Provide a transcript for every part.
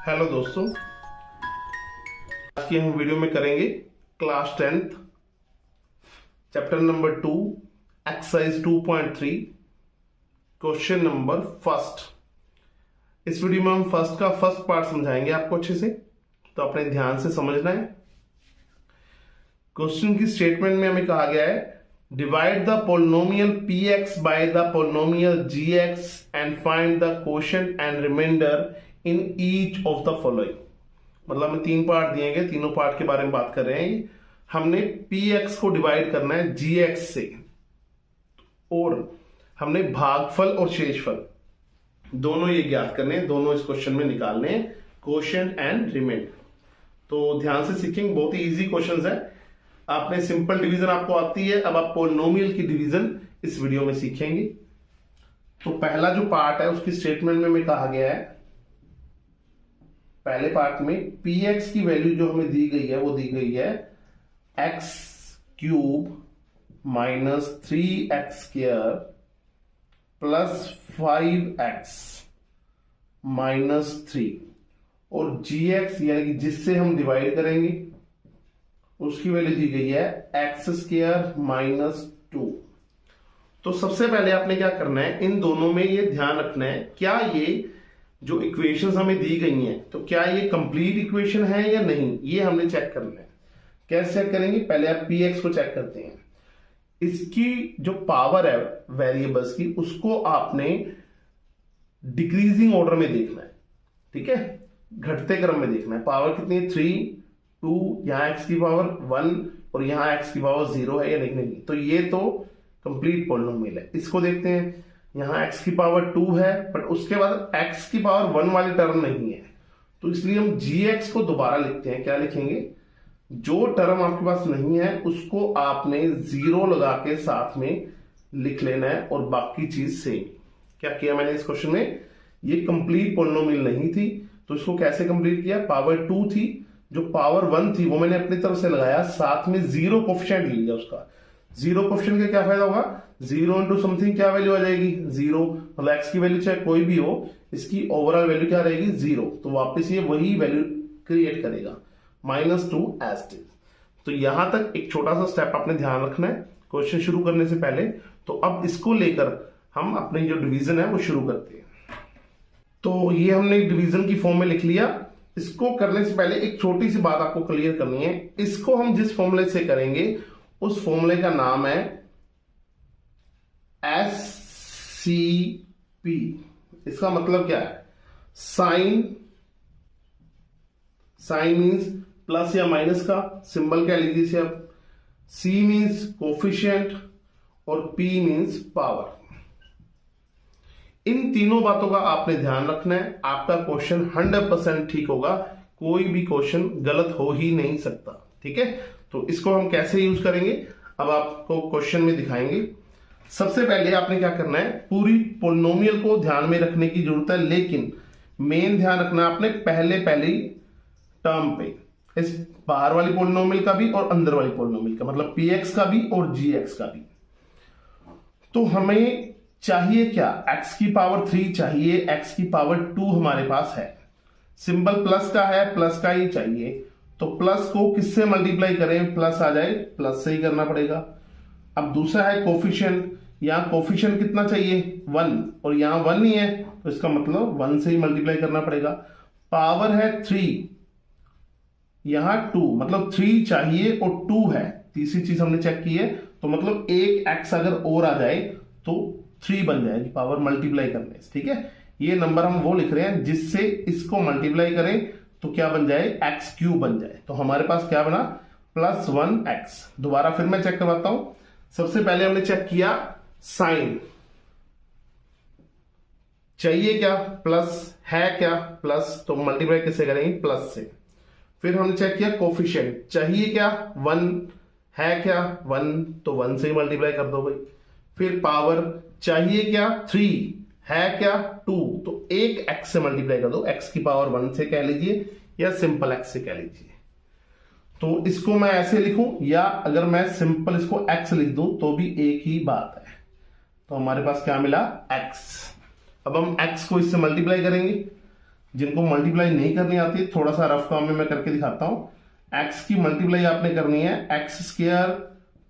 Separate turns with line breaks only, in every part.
Hello दोस्तों, आज की हम वीडियो में करेंगे class 10th chapter number 2 exercise 2.3 question number first. इस वीडियो में हम फर्स्ट का फर्स्ट पार्ट समझाएंगे आपको अच्छे से, तो अपने ध्यान से समझना है। क्वेश्चन की स्टेटमेंट में हमें कहा गया है divide the polynomial px by the polynomial gx and find the quotient and remainder in each of the following. मतलब हमें तीन पार्ट दिए गए, तीनों पार्ट के बारे में बात कर रहे हैं। हमने px को डिवाइड करना है gx से, और हमने भागफल और शेषफल दोनों ये ज्ञात करने हैं, दोनों इस क्वेश्चन में निकालने हैं, क्वोशिएंट एंड रिमाइंडर। तो ध्यान से सीखेंगे, बहुत ही इजी क्वेश्चन है। आपने सिंपल डिवीजन आपको आती है, अब आप पोलिनोमियल की डिवीजन इस वीडियो में सीखेंगे। तो पहला जो पार्ट है उसकी स्टेटमेंट में हमें कहा गया है, पहले पार्ट में px की वैल्यू जो हमें दी गई है वो दी गई है x cube minus 3x square plus 5x minus 3, और gx यानी कि जिससे हम डिवाइड करेंगे उसकी वैल्यू दी गई है x स्क्वायर माइनस 2। तो सबसे पहले आपने क्या करना है, इन दोनों में ये ध्यान रखना है क्या ये जो इक्वेशंस हमें दी गई हैं तो क्या ये कंप्लीट इक्वेशन है या नहीं, ये हमने चेक करना है। कैसे चेक करेंगे, पहले आप px को चेक करते हैं। इसकी जो पावर है वेरिएबल्स की उसको आपने डिक्रीजिंग ऑर्डर में देखना है, ठीक है, घटते क्रम में देखना है। पावर कितनी है, 3, 2, यहां x की पावर 1 और यहां x की पावर 0 है या नहीं। तो ये तो कंप्लीट पॉलिनोमियल है। इसको देखते हैं, यहां x की पावर 2 है बट उसके बाद x की पावर 1 वाली टर्म नहीं है, तो इसलिए हम gx को दोबारा लिखते हैं। क्या लिखेंगे, जो टर्म आपके पास नहीं है उसको आपने 0 लगा के साथ में लिख लेना है और बाकी चीज सेम। क्या किया मैंने इस क्वेश्चन में, ये कंप्लीट पॉलिनोमियल नहीं थी तो इसको कैसे कंप्लीट किया, पावर 2 थी, जो पावर 1 थी वो मैंने अपनी तरफ से लगाया, साथ में 0 कोफिशिएंट लिया उसका। 0 कोफिशिएंट का क्या फायदा होगा, 0 इंटू समथिंग क्या वैल्यू आ जाएगी 0, मतलब x की वैल्यू चाहे कोई भी हो, इसकी ओवरऑल वैल्यू क्या रहेगी 0, तो वापस ये वही वैल्यू क्रिएट करेगा -2 एज इट इज। तो यहां तक एक छोटा सा स्टेप आपने ध्यान रखना है क्वेश्चन शुरू करने से पहले। तो अब इसको लेकर हम अपनी जो डिवीजन है वो शुरू करते हैं। तो ये हमने डिवीजन की फॉर्म में लिख लिया। इसको करने से पहले एक छोटी सी बात आपको क्लियर करनी है, इसको हम जिस फॉर्मूले से करेंगे उस फॉर्मूले का नाम है SCP। इसका मतलब क्या है, साइन मीन्स प्लस या माइनस का सिंबल क्या लिख दीजिए आप, C मीन्स कोफिशिएंट और P मीन्स पावर। इन तीनों बातों का आपने ध्यान रखना है, आपका क्वेश्चन 100% ठीक होगा, कोई भी क्वेश्चन गलत हो ही नहीं सकता, ठीक है। तो इसको हम कैसे यूज करेंगे अब आपको क्वेश्चन में दिखाएंगे। सबसे पहले आपने क्या करना है, पूरी पोलिनोमियल को ध्यान में रखने की जरूरत है, लेकिन मेन ध्यान रखना है आपने पहली टर्म पे, इस बाहर वाली पोलिनोमियल का भी और अंदर वाली पोलिनोमियल का, मतलब px का भी और gx का भी। तो हमें चाहिए क्या, x की पावर 3 चाहिए, x की पावर 2 हमारे पास है, सिंबल प्लस का है, प्लस का ही चाहिए। तो प्लस को किससे मल्टीप्लाई करें, प्लस आ जाए, प्लस से ही करना पड़ेगा। अब दूसरा है कोफिशिएंट, यहां कोफिशिएंट कितना चाहिए 1, और यहां 1 ही है तो इसका मतलब 1 से ही मल्टीप्लाई करना पड़ेगा। पावर है 3, यहां 2, मतलब 3 चाहिए और 2 है, तीसरी चीज हमने चेक की है, तो मतलब एक x अगर और आ जाए तो 3 बन जाएगी पावर मल्टीप्लाई करने से, ठीक है। ये नंबर हम वो लिख रहे हैं जिससे इसको मल्टीप्लाई करें तो क्या बन जाए, x क्यूब बन जाए। तो हमारे पास क्या बना, +1x। दोबारा फिर मैं चेक करवाता हूं। सबसे पहले हमने चेक किया साइन, चाहिए क्या प्लस, है क्या प्लस, तो मल्टीप्लाई किससे करेंगे, प्लस से। फिर हमने चेक किया कोफिशिएंट, चाहिए क्या 1, है क्या 1, तो 1 से ही मल्टीप्लाई कर दो भाई। फिर पावर, चाहिए क्या 3, है क्या 2, तो एक x से मल्टीप्लाई कर दो, x की पावर 1 से कह लीजिए या सिंपल x से कह लीजिए। तो इसको मैं ऐसे लिखूं या अगर मैं सिंपल इसको x लिख दूं तो भी एक ही बात है। तो हमारे पास क्या मिला, x। अब हम x को इससे मल्टीप्लाई करेंगे जिनको मल्टीप्लाई नहीं करनी आती, थोड़ा सा रफ काम में मैं करके दिखाता हूं। एक्स की मल्टीप्लाई आपने करनी है x square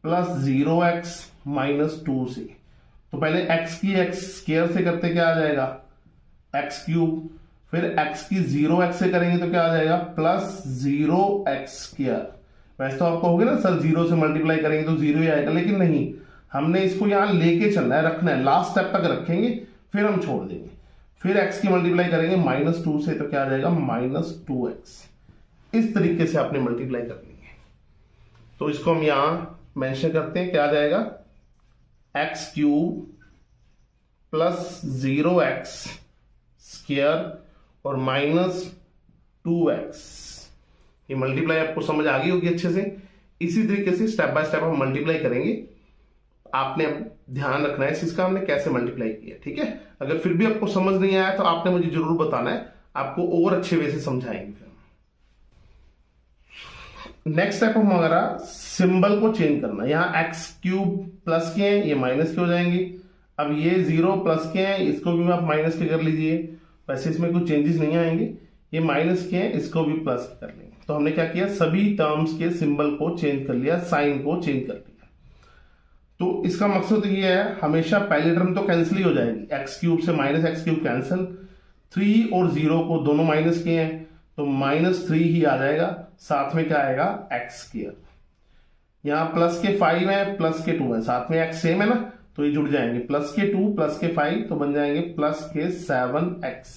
plus 0x minus 2 से। तो पहले एक्स की एक्स स्क्वायर से करते क्या आ जाएगा, एक्स क्यूब। फिर एक्स की 0x से करेंगे तो क्या आ जाएगा, प्लस 0x स्क्वायर। वैसे तो आपको होगा ना सर 0 से मल्टीप्लाई करेंगे तो 0 ही आएगा, लेकिन नहीं, हमने इसको यहां लेके चलना है, रखना है, लास्ट स्टेप तक रखेंगे फिर हम छोड़ देंगे। फिर x की मल्टीप्लाई करेंगे -2 से तो क्या आ जाएगा, -2x। इस तरीके से आपने मल्टीप्लाई करनी है। तो इसको हम यहां मेंशन करते हैं, क्या आ जाएगा, x cube plus 0x square और -2x। ये मल्टीप्लाई आपको समझ आ गई होगी अच्छे से। इसी तरीके से स्टेप बाय स्टेप हम मल्टीप्लाई करेंगे। आपने ध्यान रखना है इस चीज का, हमने कैसे मल्टीप्लाई किया, ठीक है। अगर फिर भी आपको समझ नहीं आया तो आपने मुझे जरूर बताना है, आपको और अच्छे वे से समझाएंगे। फिर नेक्स्ट स्टेप हमारा सिंबल को चेंज करना। यहां एक्स क्यूब प्लस के हैं, ये माइनस के हो जाएंगे। अब ये 0 प्लस के हैं, इसको भी आप माइनस के कर लीजिए, वैसे इसमें कुछ चेंजेस नहीं आएंगे। ये माइनस के हैं, इसको भी प्लस कर लेंगे। तो हमने क्या किया, सभी टर्म्स के सिंबल को चेंज कर लिया, साइन को चेंज कर लिया। तो इसका मकसद ये है, हमेशा पहली टर्म तो कैंसिल ही हो जाएगी, एक्स क्यूब से माइनस एक्स क्यूब कैंसिल, 3 और 0 को दोनों माइनस के हैं तो -3 ही आ जाएगा, साथ में क्या आएगा, एक्स स्क्वायर। यहां प्लस के 5 है, प्लस के 2 है, साथ में एक्स सेम है ना, तो ये जुड़ जाएंगे, प्लस के 2 प्लस के 5 तो बन जाएंगे प्लस के 7x,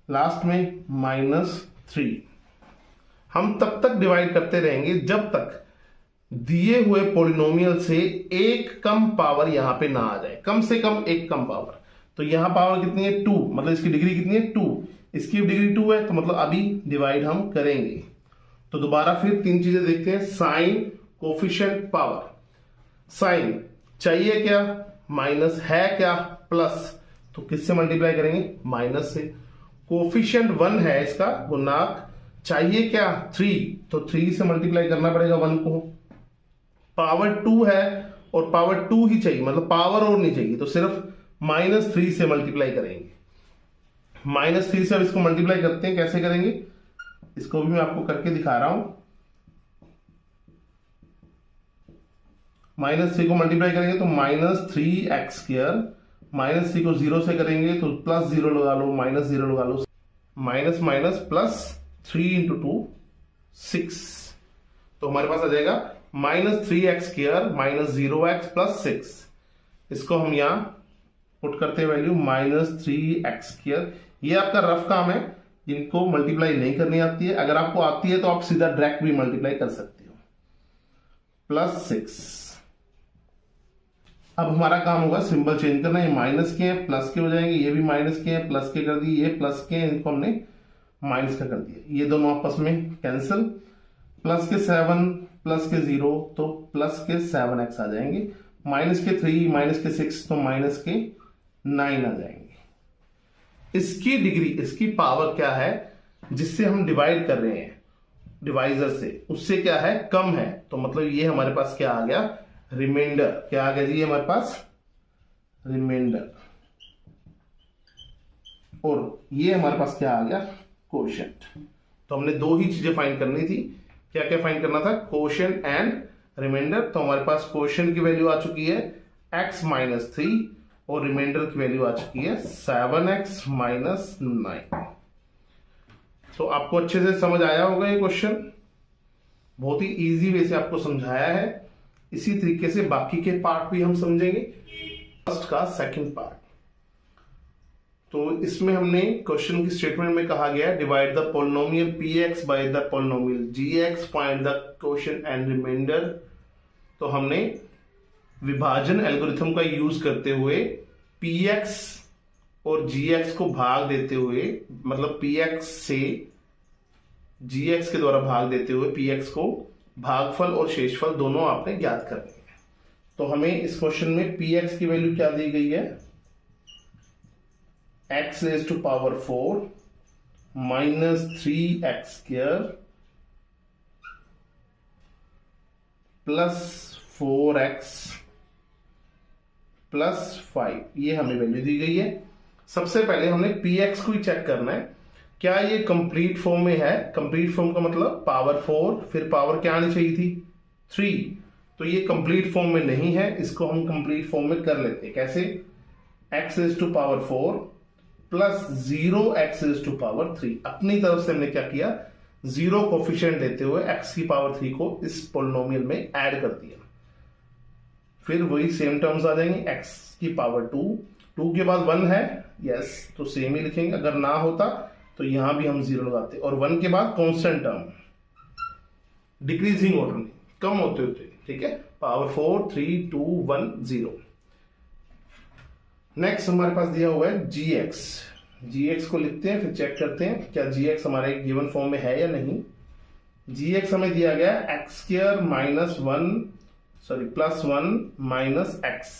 लास्ट में -3। हम तब तक डिवाइड करते रहेंगे जब तक दिए हुए पॉलिनोमियल से एक कम पावर यहां पे ना आ जाए, कम से कम एक कम पावर। तो यहां पावर कितनी है, 2, मतलब इसकी डिग्री कितनी है, 2, इसकी डिग्री 2 है, तो मतलब अभी डिवाइड हम करेंगे। तो दोबारा फिर 3 चीजें देखते हैं, साइन, कोफिशिएंट, पावर। साइन चाहिए क्या, माइनस है क्या, प्लस, तो किससे मल्टीप्लाई करेंगे, माइनस से। कोफिशिएंट 1 है, इसका गुणांक चाहिए क्या, 3, तो 3 से मल्टीप्लाई करना पड़ेगा 1 को। पावर 2 है और पावर 2 ही चाहिए, मतलब पावर और नहीं चाहिए, तो सिर्फ -3 से मल्टीप्लाई करेंगे। -3 से अब इसको मल्टीप्लाई करते हैं, कैसे करेंगे, इसको भी मैं आपको करके दिखा रहा हूं। -3 को मल्टीप्लाई करेंगे तो -3x स्क्वायर, -3 को 0 से करेंगे तो +0 लगा लो, -0 लगा लो, माइनस माइनस प्लस 3 इंटू 2 6। तो हमारे पास आ जाएगा -3x स्क्वायर -0x प्लस 6। इसको हम यहां पुट करते हैं वैल्यू -3x स्क्वायर। ये आपका रफ काम है, जिनको मल्टीप्लाई नहीं करनी आती है, अगर आपको आती है तो आप सीधा डायरेक्ट भी मल्टीप्लाई कर सकते हो, +6। अब हमारा काम होगा सिंबल चेंज करना। ये माइनस के हैं, प्लस के हो जाएंगे, ये भी माइनस के हैं, प्लस के कर दिए, ये प्लस के हैं, इनको हमने माइनस का कर दिया, ये दोनों आपस में कैंसिल। प्लस के 7 प्लस के 0 तो प्लस के 7x आ जाएंगे, माइनस के 3 माइनस के 6 तो माइनस के 9 आ जाएंगे। इसकी डिग्री, इसकी पावर क्या है, जिससे हम डिवाइड कर रहे हैं डिवाइजर से, उससे क्या है, कम है। तो मतलब ये हमारे पास क्या आ गया, रिमाइंडर। क्या आ गया जी हमारे पास, रिमाइंडर। और ये हमारे पास क्या आ गया, कोशेंट। तो हमने 2 ही चीजें फाइंड करनी थी। क्या क्या फाइंड करना था, कोशेंट एंड रिमाइंडर। तो हमारे पास कोशेंट की वैल्यू आ चुकी है x -3 और रिमाइंडर की वैल्यू आ चुकी है 7x -9। तो आपको अच्छे से समझ आया होगा ये क्वेश्चन, बहुत ही इजी वे से आपको समझाया है। इसी तरीके से बाकी के पार्ट भी हम समझेंगे, फर्स्ट का सेकंड पार्ट। तो इसमें हमने क्वेश्चन की स्टेटमेंट में कहा गया divide the polynomial px by the polynomial gx, find the quotient and remainder. तो हमने विभाजन एल्गोरिथम का यूज करते हुए px और gx को भाग देते हुए, मतलब px से gx के द्वारा भाग देते हुए px को भागफल और शेषफल दोनों आपने ज्ञात करने हैं। तो हमें इस क्वेश्चन में px की वैल्यू क्या दी गई है, x raised to power 4 -3x square plus 4x plus 5, ये हमें वैल्यू दी गई है। सबसे पहले हमने px को ही चेक करना है। क्या ये कंप्लीट फॉर्म में है? कंप्लीट फॉर्म का मतलब पावर 4, फिर पावर क्या आनी चाहिए थी? 3। तो ये कंप्लीट फॉर्म में नहीं है, इसको हम कंप्लीट फॉर्म में कर लेते हैं। कैसे? x is to power 4 plus 0x is to power 3। अपनी तरफ से हमने क्या किया? 0 कोफिशिएंट देते हुए x की पावर 3 को इस पोलिनोमियल में ऐड कर दिया। फिर वही सेम टर्म्स आ जाएंगे, x की पावर 2, 2 के बाद 1 है, यस, तो सेम ही लिखेंगे। अगर ना होता तो यहां भी हम 0 लगाते, और 1 के बाद कांस्टेंट टर्म डिक्रीजिंग ऑर्डर में, कम होते होते, ठीक है। पावर 4, 3, 2, 1, 0। नेक्स्ट हमारे पास दिया हुआ है gx को लिखते हैं, फिर चेक करते हैं क्या gx हमारे गिवन फॉर्म में है या नहीं। gx हमें दिया गया x square plus 1 minus x.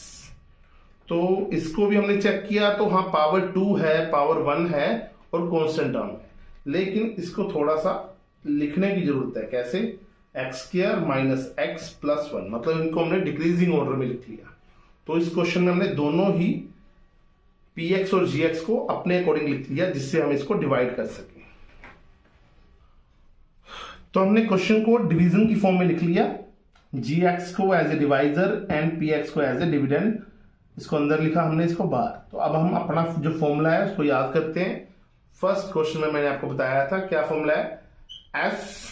तो इसको भी हमने चेक किया, तो हाँ पावर 2 है, पावर 1 है और कांस्टेंट टर्म है, लेकिन इसको थोड़ा सा लिखने की जरूरत है। कैसे? X square minus x plus 1, मतलब इनको हमने डिक्रीजिंग ऑर्डर में लिख लिया। तो इस क्वेश्चन में हमने दोनों ही px और gx को अपने अकॉर्डिंग लिख लिया, जिससे हम इसको डिवाइड कर सकें। तो हमने क्वेश्चन को डिवीजन की फॉर्म में लिख लिया, gx को as a divisor and px को एज ए डिविडेंड। इसको अंदर लिखा हमने, इसको बाहर। तो अब हम अपना जो फॉर्मूला है उसको याद करते हैं। फर्स्ट क्वेश्चन में मैंने आपको बताया था क्या फॉर्मूला है? S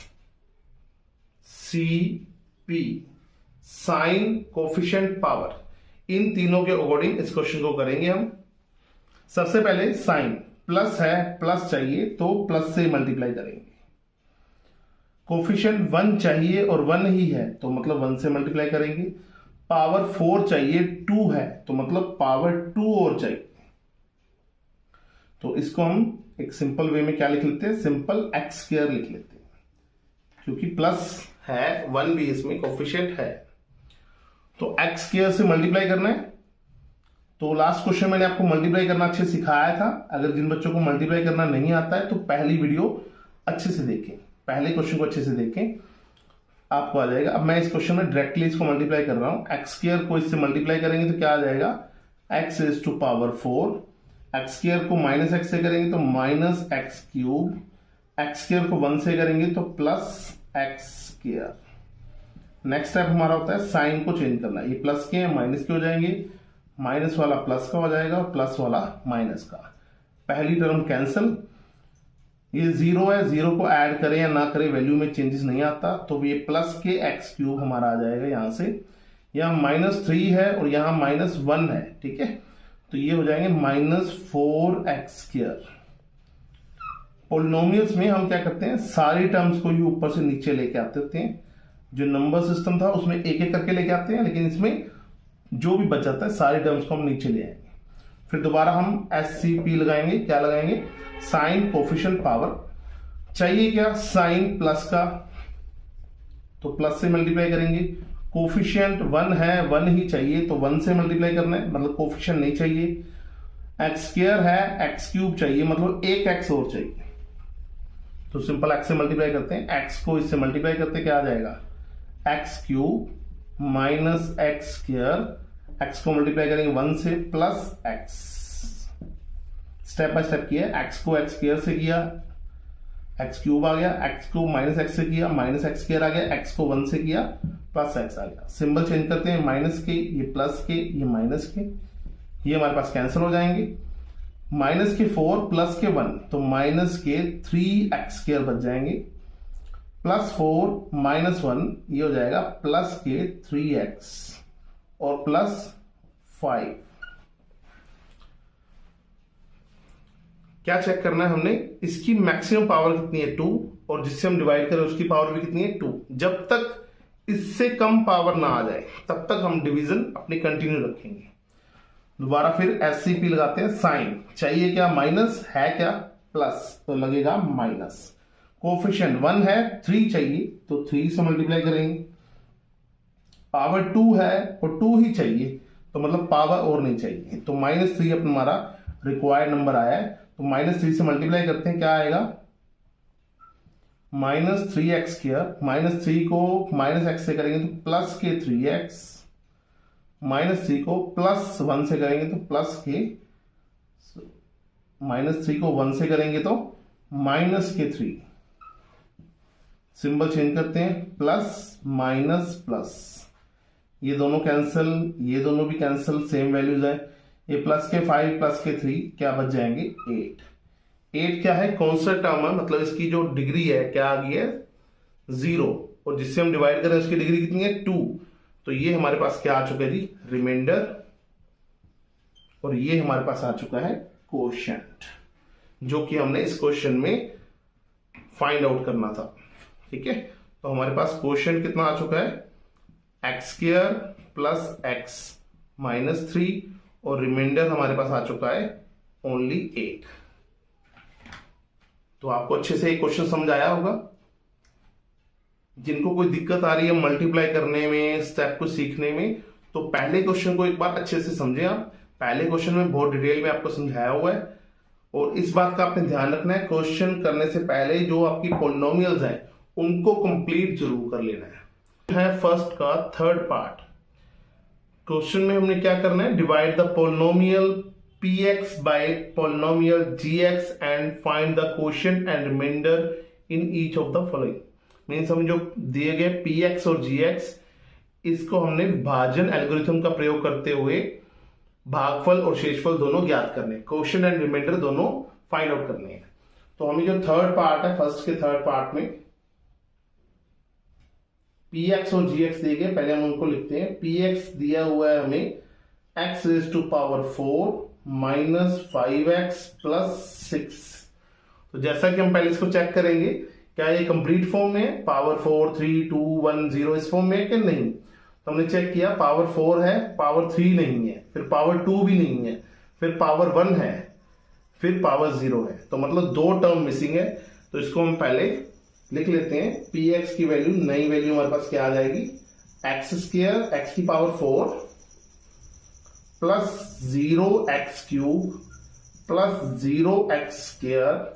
C P, sign, coefficient, power. इन तीनों के अकॉर्डिंग इस क्वेश्चन को करेंगे हम। सबसे पहले साइन, प्लस है, प्लस चाहिए तो प्लस से मल्टीप्लाई करेंगे। कोफिशिएंट 1 चाहिए और 1 ही है तो मतलब 1 से मल्टीप्लाई करेंगे। पावर 4 चाहिए, 2 है तो मतलब पावर 2 और चाहिए। तो इसको हम एक सिंपल वे में क्या लिख लेते हैं? सिंपल एक्स स्क्वायर लिख लेते हैं, क्योंकि प्लस है, 1 भी इसमें कोफिशिएंट है। तो एक्स स्क्वायर से मल्टीप्लाई करना है। तो लास्ट क्वेश्चन मैंने आपको मल्टीप्लाई करना अच्छे सिखाया था। अगर जिन बच्चों को मल्टीप्लाई करना नहीं आता है तो पहली वीडियो अच्छे से देखें, पहले क्वेश्चन को अच्छे से देखें, आपको आ जाएगा। अब मैं इस क्वेश्चन में डायरेक्टली इसको मल्टीप्लाई कर रहा हूं। एक्स स्क्वायर को इससे मल्टीप्लाई करेंगे तो क्या आ जाएगा? X is to power 4। X square को माइनस एक्स से करेंगे तो minus x cube. X square को 1 से करेंगे तो plus x square. Next step हमारा होता है साइन को चेंज करना। ये प्लस के हैं, माइनस के हो जाएंगे, माइनस वाला प्लस का हो जाएगा और प्लस वाला माइनस का। पहली टर्म कैंसिल। ये 0 है, 0 को ऐड करें या ना करें वैल्यू में चेंजेस नहीं आता, तो ये प्लस के एक्स क्यूब हमारा आ जाएगा यहां से। यहां -3 है और यहां -1 है, ठीक है, तो ये हो जाएंगे -4x²। पोलिनोमियल्स में हम क्या करते हैं? सारी टर्म्स को ही ऊपर से नीचे लेके आते होते हैं। जो नंबर सिस्टम था उसमें एक एक करके लेके आते हैं, लेकिन इसमें जो भी बच जाता है सारी टर्म्स को हम नीचे ले आएंगे। फिर दोबारा हम SCP लगाएंगे। क्या लगाएंगे? Sign, coefficient, power. चाहिए क्या? साइन प्लस का, तो प्लस से मल्टीप्लाई करेंगे। कोफिशिएंट 1 है, 1 ही चाहिए तो 1 से मल्टीप्लाई करना है, मतलब कोफिशिएंट नहीं चाहिए। एक्स स्क्वायर है, एक्स क्यूब चाहिए, मतलब एक एक्स और चाहिए, तो सिंपल एक्स से मल्टीप्लाई करते हैं। एक्स को इससे मल्टीप्लाई करते क्या आ जाएगा? X cube minus x square. X को मल्टीप्लाई करेंगे 1 से plus x. Step by step किया। एक्स को एक्स स्क्वायर से किया, एक्स क्यूब आ गया। एक्स को माइनस एक्स से किया, माइनस एक्स स्क्वायर आ गया। एक्स को 1 से किया, प्लस एक्स आ गया। सिंबल चेंज करते हैं, माइनस के ये प्लस के, ये माइनस के, ये हमारे पास कैंसिल हो जाएंगे। माइनस के 4 प्लस के 1, तो माइनस के 3x² बच जाएंगे। प्लस 4 माइनस 1, ये हो जाएगा प्लस के 3x और प्लस 5। क्या चेक करना है हमने? इसकी मैक्सिमम पावर कितनी है? 2, और जिससे हम डिवाइड करें उसकी पावर भी कितनी है? 2। जब तक इससे कम पावर ना आ जाए तब तक हम डिवीजन अपनी कंटिन्यू रखेंगे। दोबारा फिर SCP लगाते हैं। साइन चाहिए क्या? माइनस है क्या? प्लस, तो लगेगा माइनस। कोफिशिएंट 1 है, 3 चाहिए तो 3 से मल्टीप्लाई करेंगे। पावर 2 है और 2 ही चाहिए, तो मतलब पावर और नहीं चाहिए, तो -3 अपना हमारा रिक्वायर्ड नंबर आया है। तो -3 से मल्टीप्लाई करते हैं, क्या आएगा? -3x²। -3 को -x से करेंगे तो प्लस के 3x। -3 को प्लस 1 से करेंगे तो प्लस के, -3 को 1 से करेंगे तो माइनस के 3, सिंबल चेंज करते हैं, प्लस माइनस प्लस, ये दोनों कैंसिल, ये दोनों भी कैंसिल, सेम वैल्यूज है। ये प्लस के 5 प्लस के 3 क्या बच जाएंगे 8। 8 क्या है, कॉन्स्टेंट टर्म है, मतलब इसकी जो डिग्री है क्या आ गई है 0, और जिससे हम डिवाइड करें उसकी डिग्री कितनी है 2। तो ये हमारे पास क्या आ चुका है जी, रिमाइंडर, और ये हमारे पास आ चुका है कोशेंट, जो कि हमने इस क्वेश्चन में फाइंड आउट करना था। ठीक है, तो हमारे पास कोशेंट कितना आ चुका है, x square plus x minus 3, और रिमाइंडर हमारे पास आ चुका है ओनली 8। तो आपको अच्छे से ये क्वेश्चन समझ आया होगा। जिनको कोई दिक्कत आ रही है मल्टीप्लाई करने में, स्टेप को सीखने में, तो पहले क्वेश्चन को एक बार अच्छे से समझे आप। पहले क्वेश्चन में बहुत डिटेल में आपको समझाया हुआ है, और इस बात का आपने ध्यान रखना है, क्वेश्चन करने से पहले जो आपकी पॉलिनोमियल्स हैं उनको कंप्लीट जरूर कर लेना है फर्स्ट का थर्ड पार्ट। क्वेश्चन में हमने क्या करना है, divide the polynomial px by polynomial gx and find the quotient and remainder in each of the following. Means हम जो दिए गए px और gx, इसको हमने विभाजन एल्गोरिथम का प्रयोग करते हुए भागफल और शेषफल दोनों ज्ञात करने, क्वोशिएंट एंड रिमाइंडर दोनों फाइंड आउट करने हैं। तो हमें जो थर्ड पार्ट है, फर्स्ट के थर्ड पार्ट में px और gx दिए गए, पहले हम उनको लिखते हैं। px दिया हुआ है हमें x raise to power 4 minus 5x plus 6। तो जैसा कि हम पहले इसको चेक करेंगे, क्या ये कंप्लीट फॉर्म में है, पावर 4 3 2 1 0 इस फॉर्म में है कि नहीं। तो हमने चेक किया, पावर 4 है, पावर 3 नहीं है, फिर पावर 2 भी नहीं है, फिर पावर 1 है, फिर पावर 0 है। तो मतलब 2 टर्म मिसिंग है। तो इसको हम पहले लिख लेते हैं। px की वैल्यू, नई वैल्यू हमारे पास क्या आ जाएगी, एक्स स्क्वायर एक्स की power 4 plus 0x cube plus 0x square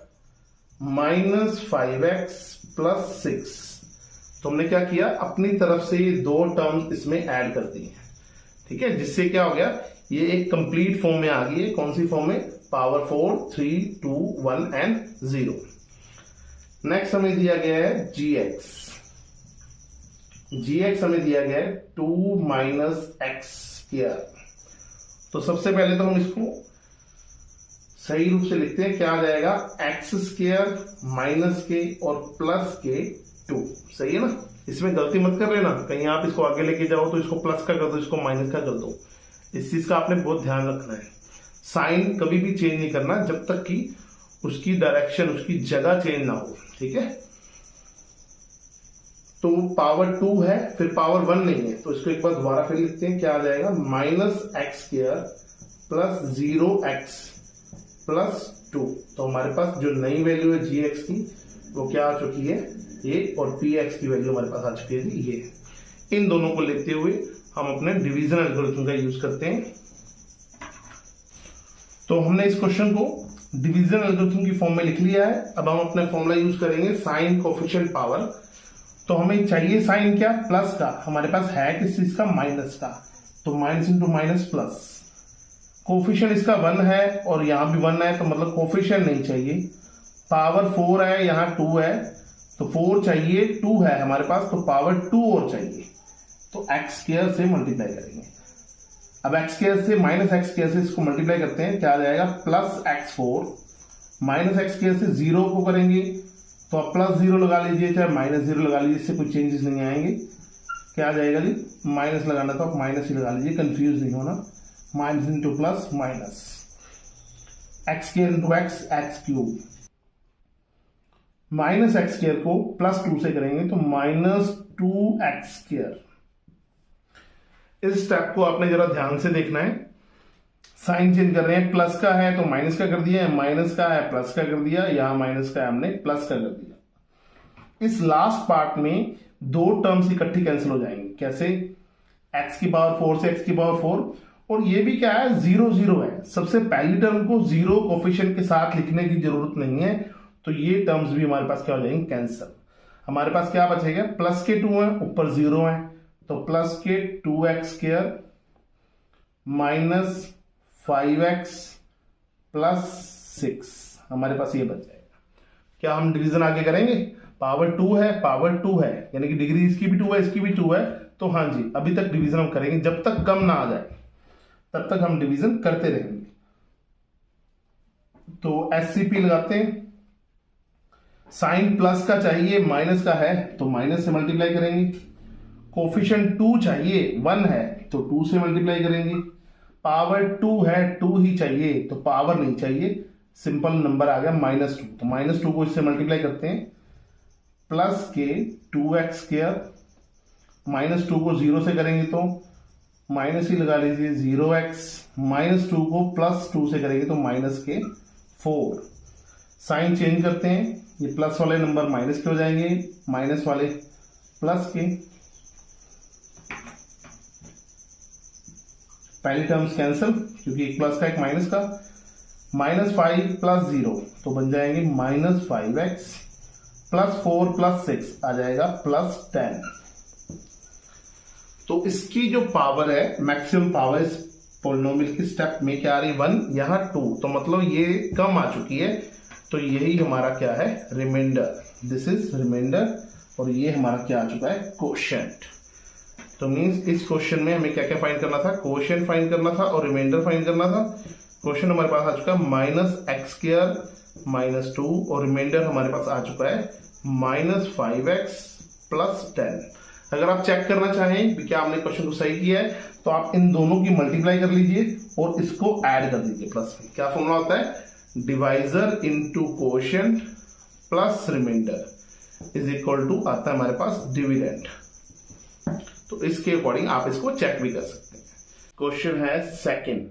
minus 5x plus 6। तो हमने क्या किया, अपनी तरफ से ये 2 टर्म इसमें ऐड कर दी है। ठीक है, जिससे क्या हो गया, ये एक कंप्लीट फॉर्म में आ गई है। कौन सी फॉर्म में, पावर 4 3 2 1 एंड 0। नेक्स्ट हमें दिया गया है gx। gx हमें दिया गया है 2 माइनस एक्स स्क्वायर। तो सबसे पहले तो हम इसको सही रूप से लिखते हैं, क्या आ जाएगा, एक्स स्क्वायर माइनस के और प्लस के 2। सही है ना, इसमें गलती मत कर लेना, कहीं आप इसको आगे लेके जाओ तो इसको प्लस का कर दो, इसको माइनस का कर दो। इस चीज का आपने बहुत ध्यान रखना है। साइन कभी भी चेंज नहीं करना जब तक कि उसकी डायरेक्शन, उसकी जगह चेंज ना हो। ठीक है, तो पावर 2 है, फिर पावर 1 नहीं है, तो इसको एक बार दोबारा फिर लिखते हैं। क्या आ जाएगा, minus x square plus 0x plus 2। तो हमारे पास जो नई वैल्यू है gx की, वो क्या आ चुकी है, ये, और px की वैल्यू हमारे पास आ चुकी है ये। इन दोनों को लेते हुए हम अपने डिवीजन एल्गोरिथम का यूज करते हैं। तो हमने इस क्वेश्चन को डिवीजन एल्गोरिथम की फॉर्म में लिख लिया है। अब हम अपने फॉर्मूला यूज करेंगे, साइन कोफिशिएंट पावर। तो हमें चाहिए साइन क्या, प्लस का, हमारे पास है किस चीज का, माइनस का। तो minus into minus plus. Coefficient इसका 1 है और यहां भी 1 है, तो मतलब कोफिशिएंट नहीं चाहिए। पावर 4 है, यहां 2 है, तो 4 चाहिए, 2 है हमारे पास, तो पावर 2 और चाहिए। तो एक्स स्क्वायर से मल्टीप्लाई करेंगे। अब एक्स स्क्वायर से माइनस एक्स स्क्वायर से इसको मल्टीप्लाई करते हैं, क्या आ जाएगा, plus x4 minus x square से 0 को करेंगे, तो आप प्लस 0 लगा लीजिए चाहे माइनस 0 लगा लीजिए, इससे कोई चेंजेस नहीं आएंगे। क्या आ जाएगा जी, माइनस लगाना तो आप माइनस ही लगा लीजिए, कंफ्यूज नहीं होना। Minus into plus minus, x square into x, x cube, minus x square को प्लस 2 से करेंगे तो माइनस 2x स्क्वायर। इस स्टेप को आपने जरा ध्यान से देखना है। साइन चेंज कर रहे हैं, प्लस का है तो माइनस का कर दिया, माइनस का है प्लस का कर दिया, यहां माइनस का है हमने प्लस का कर दिया। इस लास्ट पार्ट में 2 टर्म्स इकट्ठी कैंसिल हो जाएंगे। कैसे, x की पावर 4 से x की पावर 4, और ये भी क्या है, 0 0 है। सबसे पहली टर्म को 0 कोफिशिएंट के साथ लिखने की जरूरत नहीं है, तो ये टर्म्स भी हमारे पास क्या हो जाएंगे, कैंसिल। हमारे पास क्या बचेगा, प्लस के 2 है, ऊपर 0 है, तो प्लस के 2x square minus 5x plus 6 हमारे पास ये बच जाएगा। क्या हम डिवीजन आगे करेंगे? पावर 2 है, पावर 2 है, यानी कि डिग्री इसकी भी 2 है, इसकी भी 2 है, तो हाँ जी अभी तक डिवीजन हम करेंगे, जब तक कम ना आ जाए तब तक हम डिवीजन करते रहेंगे। तो एससीपी लगाते हैं, साइन प्लस का चाहिए, माइनस का है तो माइनस से मल्टीप्लाई करेंगे। कोफिशिएंट 2 चाहिए, 1 है तो 2 से मल्टीप्लाई करेंगे। पावर 2 है, 2 ही चाहिए तो पावर नहीं चाहिए, सिंपल नंबर आ गया -2, तो -2 को इससे मल्टीप्लाई करते हैं, प्लस के 2x स्क्वायर, -2 को 0 से करेंगे तो माइनस ही लगा लीजिए 0x, -2 को +2 से करेंगे तो -4। साइन चेंज करते हैं, ये प्लस वाले नंबर माइनस के हो जाएंगे, माइनस वाले प्लस के, पहली टर्म्स कैंसिल क्योंकि एक प्लस का एक माइनस का, -5 + 0 तो बन जाएंगे -5x, +4 + 6 आ जाएगा +10। तो इसकी जो पावर है, मैक्सिमम पावर इस पोलिनोमियल की स्टेप में क्या आ रही, 1, यहां 2, तो मतलब ये कम आ चुकी है, तो यही हमारा क्या है, रिमाइंडर, दिस इज रिमाइंडर, और ये हमारा क्या आ चुका है, कोशेंट। तो मींस इस क्वेश्चन में हमें क्या क्या फाइंड करना था, कोशेंट फाइंड करना था और रिमाइंडर फाइंड करना था। क्वेश्चन हमारे पास आ चुका है -x² - 2 और रिमाइंडर हमारे पास आ चुका है -5x + 10। अगर आप चेक करना चाहें कि क्या आपने क्वेश्चन को सही किया है तो आप इन दोनों की मल्टीप्लाई कर लीजिए और इसको ऐड कर दीजिए प्लस में। क्या फॉर्मूला होता है, divisor into quotient plus remainder is equal to आता है हमारे पास डिविडेंड। तो इसके अकॉर्डिंग आप इसको चेक भी कर सकते हैं। क्वेश्चन है सेकंड,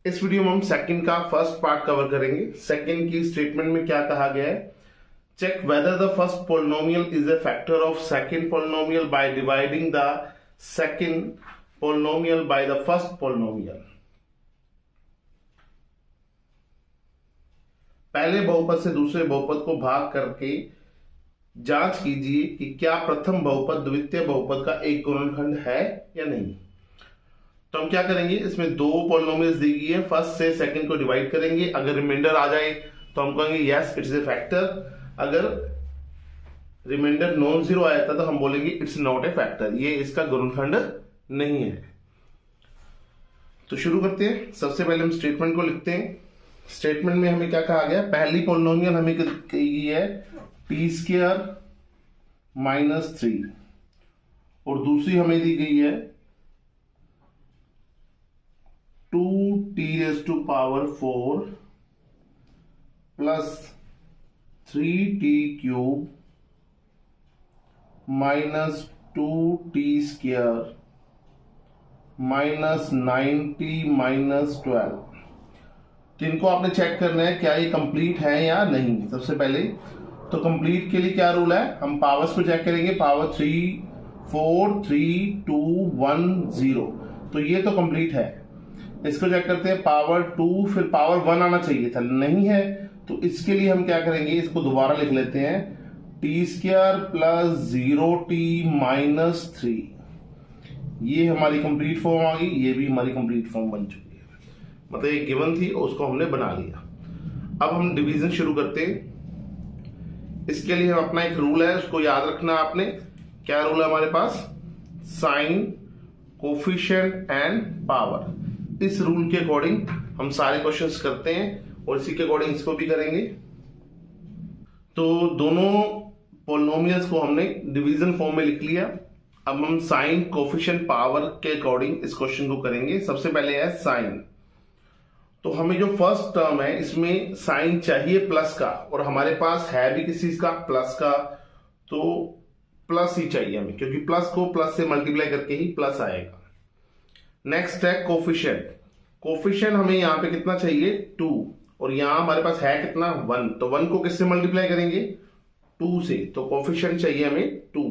इस वीडियो में हम सेकंड का फर्स्ट पार्ट कवर करेंगे। सेकंड की स्टेटमेंट में क्या कहा गया है, check whether the first polynomial is a factor of second polynomial by dividing the second polynomial by the first polynomial। पहले बहुपद से दूसरे बहुपद को भाग करके जांच कीजिए कि क्या प्रथम बहुपद द्वितीय बहुपद का एक गुणनखंड है या नहीं। तो हम क्या करेंगे, इसमें दो पॉलिनोमियल्स दी गई है, फर्स्ट से सेकंड को डिवाइड करेंगे, अगर रिमाइंडर आ जाए तो हम कहेंगे यस इट्स ए फैक्टर, अगर रिमाइंडर नॉन जीरो आया था तो हम बोलेंगे इट्स नॉट ए फैक्टर, ये इसका गुणनखंड नहीं है। तो शुरू करते हैं, सबसे पहले हम स्टेटमेंट को लिखते हैं। स्टेटमेंट में हमें क्या कहा गया, पहली पॉलिनोमियल हमें कही गई है t² - 3 और दूसरी हमें दी गई है 2t⁴ plus 3t³ - 2t² -9t - 12। तो इनको आपने चेक करना है क्या ये कंप्लीट है या नहीं। सबसे पहले तो कंप्लीट के लिए क्या रूल है, हम पावर्स को चेक करेंगे, पावर 3 4 3 2 1 0, तो ये तो कंप्लीट है। इसको चेक करते हैं, पावर 2 फिर पावर 1 आना चाहिए था, नहीं है, तो इसके लिए हम क्या करेंगे, इसको दोबारा लिख लेते हैं t² + 0t - 3। ये हमारी कंप्लीट फॉर्म आ गई, ये भी हमारी कंप्लीट फॉर्म बन चुकी है, मतलब एक गिवन थी उसको हमने बना लिया। अब हम डिवीजन शुरू करते हैं। इसके लिए हम अपना एक रूल है उसको याद रखना आपने, क्या रूल है हमारे पास, साइन, कोफिशिएंट एंड पावर। इस रूल के अकॉर्डिंग हम सारे क्वेश्चंस करते हैं और इसी के अकॉर्डिंग इसको भी करेंगे। तो दोनों पॉलिनोमियल्स को हमने डिवीजन फॉर्म में लिख लिया। अब हम साइन, कोफिशिएंट, पावर के अकॉर्डिंग इस क्वेश्चन को करेंगे। सबसे पहले है साइन, तो हमें जो फर्स्ट टर्म है इसमें साइन चाहिए प्लस का, और हमारे पास है भी किस चीज का, प्लस का, तो प्लस ही चाहिए हमें, क्योंकि प्लस को प्लस से मल्टीप्लाई करके ही प्लस आएगा। नेक्स्ट है कोफिशिएंट, कोफिशिएंट हमें यहां पे कितना चाहिए 2, और यहां हमारे पास है कितना 1, तो 1 को किससे मल्टीप्लाई करेंगे 2 से, तो कोफिशिएंट चाहिए हमें 2।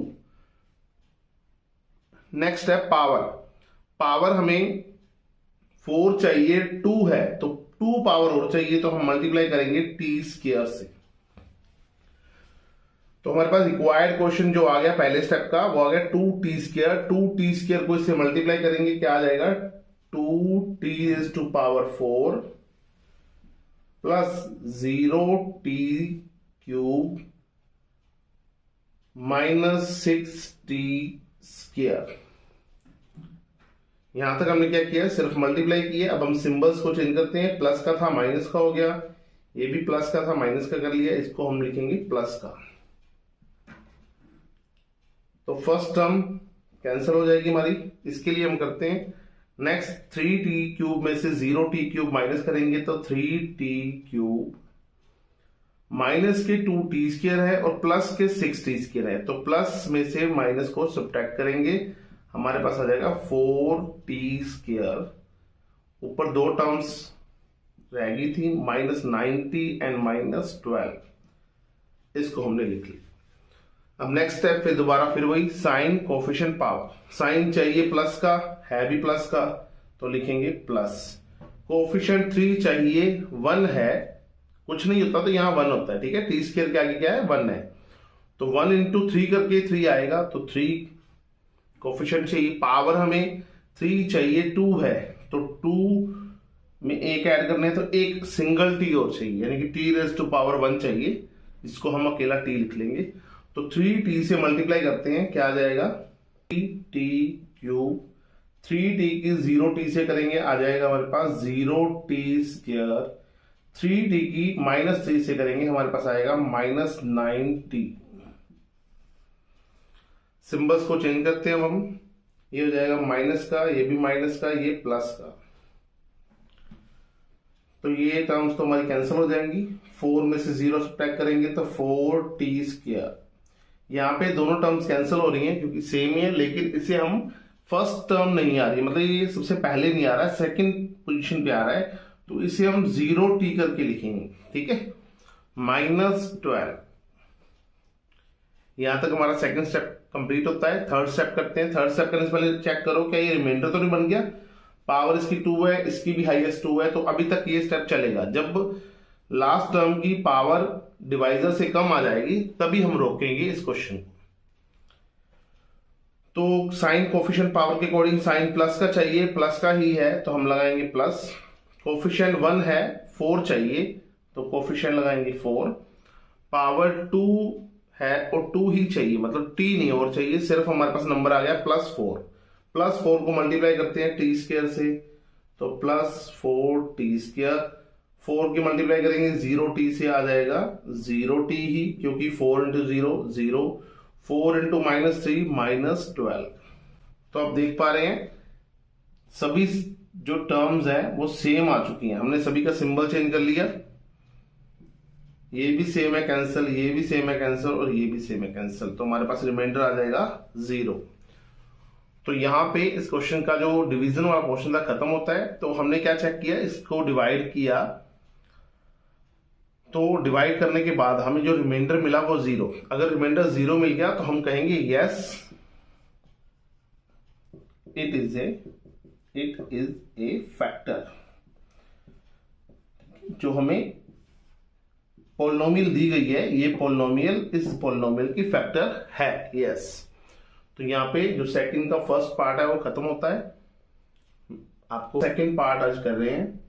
नेक्स्ट है पावर, पावर हमें 4 चाहिए, 2 है तो 2 पावर और चाहिए, तो हम मल्टीप्लाई करेंगे t² से। तो हमारे पास रिक्वायर्ड क्वेश्चन जो आ गया पहले स्टेप का वो आ गया 2t², 2t² को इससे मल्टीप्लाई करेंगे, क्या आ जाएगा 2t⁴ plus 0t³ cube -6t²। यहां तक हमने क्या किया, सिर्फ मल्टीप्लाई किया। अब हम सिंबल्स को चेंज करते हैं, प्लस का था माइनस का हो गया, ये भी प्लस का था माइनस का कर लिया, इसको हम लिखेंगे प्लस का। तो फर्स्ट टर्म कैंसिल हो जाएगी हमारी। इसके लिए हम करते हैं नेक्स्ट 3t³ में से 0t³ माइनस करेंगे तो 3t³ माइनस के 2t² है और प्लस के 6t² है, तो प्लस में से माइनस को सब्ट्रैक्ट करेंगे, हमारे पास आ जाएगा 4t²। ऊपर दो टर्म्स रह गई थी, -90 एंड -12, इसको हमने लिख लिया। अब नेक्स्ट स्टेप फिर दोबारा फिर वही साइन कोफिशिएंट पावर। साइन चाहिए प्लस का, है भी प्लस का, तो लिखेंगे प्लस। कोफिशिएंट 3 चाहिए, 1 है, कुछ नहीं होता तो यहां 1 होता है, ठीक है। t² के आगे क्या है, 1 है, तो 1 × 3 करके 3 आएगा, तो 3 कोफिशिएंट चाहिए। पावर हमें 3 चाहिए, 2 है, तो 2 में एक ऐड करने तो एक सिंगल टी और चाहिए, यानी कि t⁻1 चाहिए, इसको हम अकेला t लिख लेंगे। तो 3t से मल्टीप्लाई करते हैं, क्या आ जाएगा 3t³। 3t की 0t से करेंगे, आ जाएगा हमारे पास 0t²। 3t की -3 से करेंगे, हमारे पास आएगा -9t। सिंबल्स को चेंज करते हैं हम, ये हो जाएगा माइनस का, ये भी माइनस का, ये प्लस का, तो ये टर्म्स तो हमारी कैंसिल हो जाएंगी। 4 में से 0 सब्ट्रैक्ट करेंगे तो 4t²। यहाँ पे दोनों टर्म्स कैंसिल हो रही हैं क्योंकि सेम ही है, लेकिन इसे हम फर्स्ट टर्म नहीं आ रही, मतलब ये सबसे पहले नहीं आ रहा है, सेकंड पोजीशन पे आ रहा है, तो इसे हम 0t करके लिखेंगे, ठीक है, -12। यहां तक हमारा सेकंड स्टेप कंप्लीट होता है। थर्ड स्टेप करते हैं। थर्ड स्टेप करने से पहले चेक करो क्या ये रिमाइंडर तो नहीं बन गया। पावर इसकी 2 है, इसकी भी हाईएस्ट 2 है, तो अभी तक ये स्टेप चलेगा। जब लास्ट टर्म की पावर डिवाइजर से कम आ जाएगी तभी हम रोकेंगे इस क्वेश्चन को। तो साइन कोफिशिएंट पावर के अकॉर्डिंग साइन प्लस का चाहिए, प्लस का ही है तो हम लगाएंगे प्लस। कोफिशिएंट 1 है, 4 चाहिए तो कोफिशिएंट लगाएंगे 4। पावर 2 है और 2 ही चाहिए, मतलब t नहीं और चाहिए, सिर्फ हमारे पास नंबर आ गया +4। +4 को मल्टीप्लाई करते हैं t² से, तो +4t²। 4 की मल्टीप्लाई करेंगे 0t से, आ जाएगा 0t ही, क्योंकि 4 × 0 0, 4 × -3 -12। तो आप देख पा रहे हैं सभी जो टर्म्स हैं वो सेम आ चुकी हैं। हमने सभी का सिंबल चेंज कर लिया, ये भी सेम है कैंसिल, ये भी सेम है कैंसिल और ये भी सेम है कैंसिल, तो हमारे पास रिमाइंडर आ जाएगा 0। तो यहां पे इस क्वेश्चन का जो डिवीजन वाला क्वेश्चन था खत्म होता है। तो हमने क्या चेक किया, इसको डिवाइड किया, तो डिवाइड करने के बाद हमें जो रिमाइंडर मिला वो 0। अगर रिमाइंडर 0 मिल गया तो हम कहेंगे yes it is a factor. जो हमें पोलिनोमियल दी गई है, ये पोलिनोमियल इस पोलिनोमियल की फैक्टर है, यस। तो यहाँ पे जो सेकंड का फर्स्ट पार्ट है वो खत्म होता है। आपको सेकंड पार्ट आज कर रहे हैं।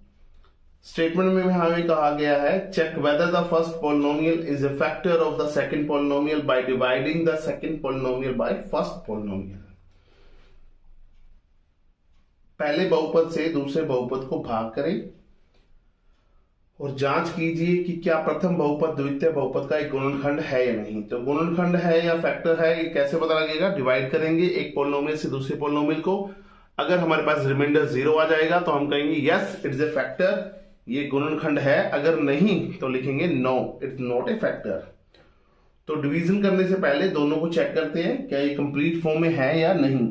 स्टेटमेंट में हमें कहा गया है check whether the first polynomial is a factor of the second polynomial by dividing the second polynomial by first polynomial. पहले बहुपद से दूसरे बहुपद को भाग करें और जांच कीजिए कि क्या प्रथम बहुपद द्वितीय बहुपद का एक गुणनखंड है या नहीं। तो गुणनखंड है या फैक्टर है, ये कैसे पता लगेगा, डिवाइड करेंगे एक पोलिनोमियल से दूसरे पोलिनोमियल को। अगर हमारे पास रिमाइंडर 0 आ जाएगा तो हम कहेंगे yes it is a factor, ये गुणनखंड है। अगर नहीं तो लिखेंगे no it's not a factor. तो डिवीजन करने से पहले दोनों को चेक करते हैं क्या ये कंप्लीट फॉर्म में है या नहीं।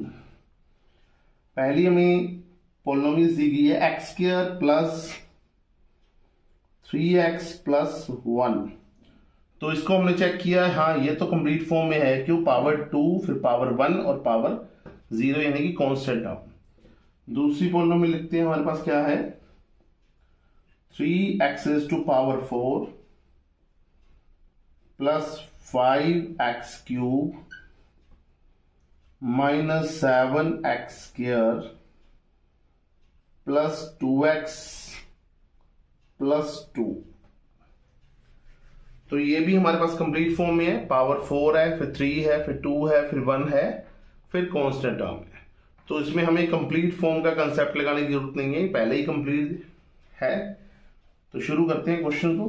पहली हमें पोलिनोमियल दी गई है x² + 3x + 1। तो इसको हमने चेक किया, हाँ ये तो कंप्लीट फॉर्म में है, क्यों, पावर 2 फिर पावर 1 और पावर 0 यानी कि कांस्टेंट टर्म। दूसरी पोलिनोमियल लिखते हैं, हमारे पास क्या है 3x⁴ + 5x³ - 7x² + 2x + 2। तो ये भी हमारे पास कंप्लीट फॉर्म में है, पावर 4 है, फिर 3 है, फिर 2 है, फिर 1 है, फिर कांस्टेंट टर्म है। तो इसमें हमें कंप्लीट फॉर्म का कंसेप्ट लगाने की जरूरत नहीं है, पहले ही कंप्लीट है। तो शुरू करते हैं क्वेश्चन को।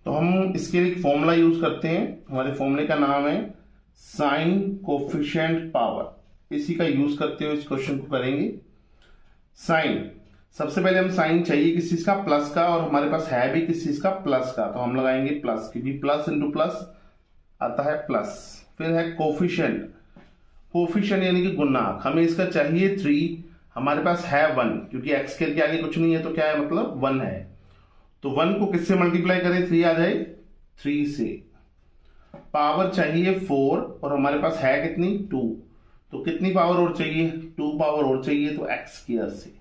तो हम इसके लिए एक फॉर्मूला यूज करते हैं, हमारे फॉर्मूले का नाम है साइन कोफिशिएंट पावर। इसी का यूज करते हुए इस क्वेश्चन को करेंगे। साइन, सबसे पहले हम साइन चाहिए किस चीज का, प्लस का, और हमारे पास है भी किस चीज का, प्लस का। तो हम लगाएंगे प्लस, क्योंकि प्लस इंटू प्लस आता है प्लस। फिर है कोफिशिएंट, कोफिशिएंट यानी कि गुणांक, हमें इसका चाहिए 3, हमारे पास है 1, क्योंकि एक्स के आगे कुछ नहीं है तो क्या है, मतलब 1 है। तो 1 को किससे मल्टीप्लाई करें, 3 आ जाए, 3 से। पावर चाहिए 4 और हमारे पास है कितनी, 2, तो कितनी पावर और चाहिए, 2 पावर और चाहिए, तो एक्स स्क्वायर से।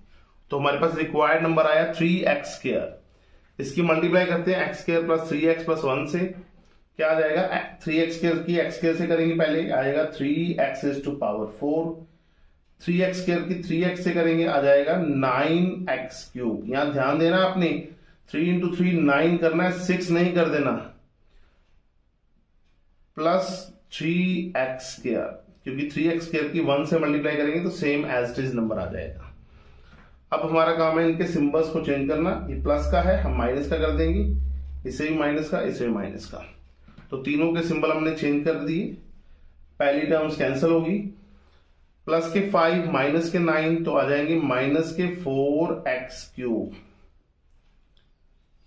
तो हमारे पास रिक्वायर्ड नंबर आया 3x स्क्वायर। इसकी मल्टीप्लाई करते हैं x square plus 3x plus 1 से, क्या आ जाएगा, 3x स्क्वायर की x स्क्वायर से करेंगे पहले, आएगा 3x is to power 4। 3x square की 3x से करेंगे, आ जाएगा 9x क्यूब। यहां ध्यान देना आपने, 3 इंटू 3 9 करना है, 6 नहीं कर देना, प्लस 3x स्क्वायर, क्योंकि 3x स्क्वायर की 1 से मल्टीप्लाई करेंगे तो same as it is number आ जाएगा। अब हमारा काम है इनके सिंबल्स को चेंज करना। ये प्लस का है, हम माइनस का कर देंगे, इसे भी माइनस का, इसे भी माइनस का। तो तीनों के सिंबल हमने चेंज कर दिए, पहली टर्म्स कैंसिल होगी। प्लस के 5 माइनस के 9 तो आ जाएंगे माइनस के 4x क्यूब।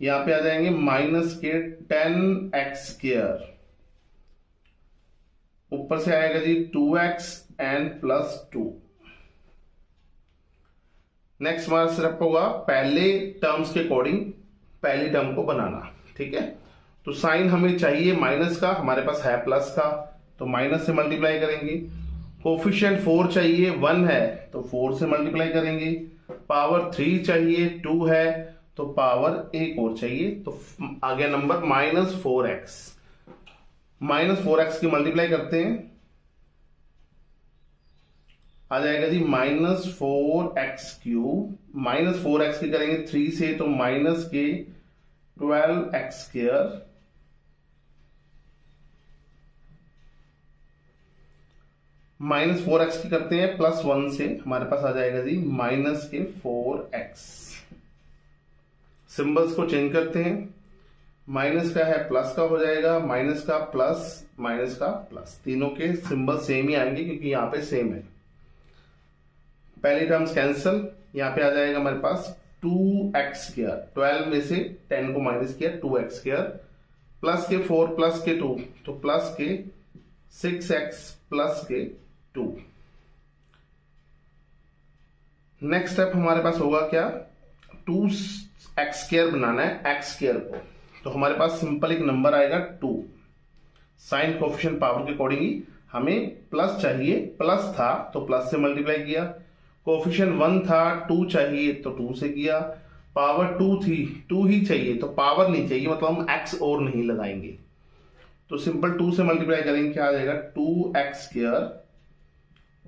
यहां पे आ जाएंगे माइनस के 10x स्क्वायर। ऊपर से आएगा जी 2x एंड प्लस 2। नेक्स्ट हमारा स्टेप होगा पहले टर्म्स के अकॉर्डिंग पहली टर्म को बनाना, ठीक है। तो साइन हमें चाहिए माइनस का, हमारे पास है प्लस का, तो माइनस से मल्टीप्लाई करेंगे। कोफिशिएंट 4 चाहिए, 1 है, तो 4 से मल्टीप्लाई करेंगे। पावर 3 चाहिए, 2 है, तो पावर 1 और चाहिए, तो आ गया नंबर -4x। -4x की मल्टीप्लाई करते हैं, आ जाएगा जी -4x क्यूब। -4x की करेंगे 3 से, तो माइनस के 12x स्क्वायर, -4x की करते हैं +1 से, हमारे पास आ जाएगा जी माइनस के 4x। सिंबल्स को चेंज करते हैं, माइनस का है प्लस का हो जाएगा, माइनस का प्लस, माइनस का प्लस, तीनों के सिंबल सेम ही आएंगे क्योंकि यहां पे सेम है। पहली टर्म्स कैंसिल, यहां पे आ जाएगा हमारे पास 2x स्क्वायर, 12 में से 10 को माइनस किया, 2x स्क्वायर, प्लस के 4 प्लस के 2, तो प्लस के 6x प्लस के 2। नेक्स्ट स्टेप हमारे पास होगा क्या, 2x स्क्वायर बनाना है x स्क्वायर को। तो हमारे पास सिंपल एक नंबर आएगा 2। साइन कोफिशिएंट पावर के अकॉर्डिंगली हमें प्लस चाहिए, प्लस था तो प्लस से मल्टीप्लाई किया। कोफिशिएंट 1 था, 2 चाहिए तो 2 से किया। पावर 2 थी, 2 ही चाहिए तो पावर नहीं चाहिए, मतलब हम x और नहीं लगाएंगे, तो सिंपल 2 से मल्टीप्लाई करेंगे, क्या आ जाएगा 2x square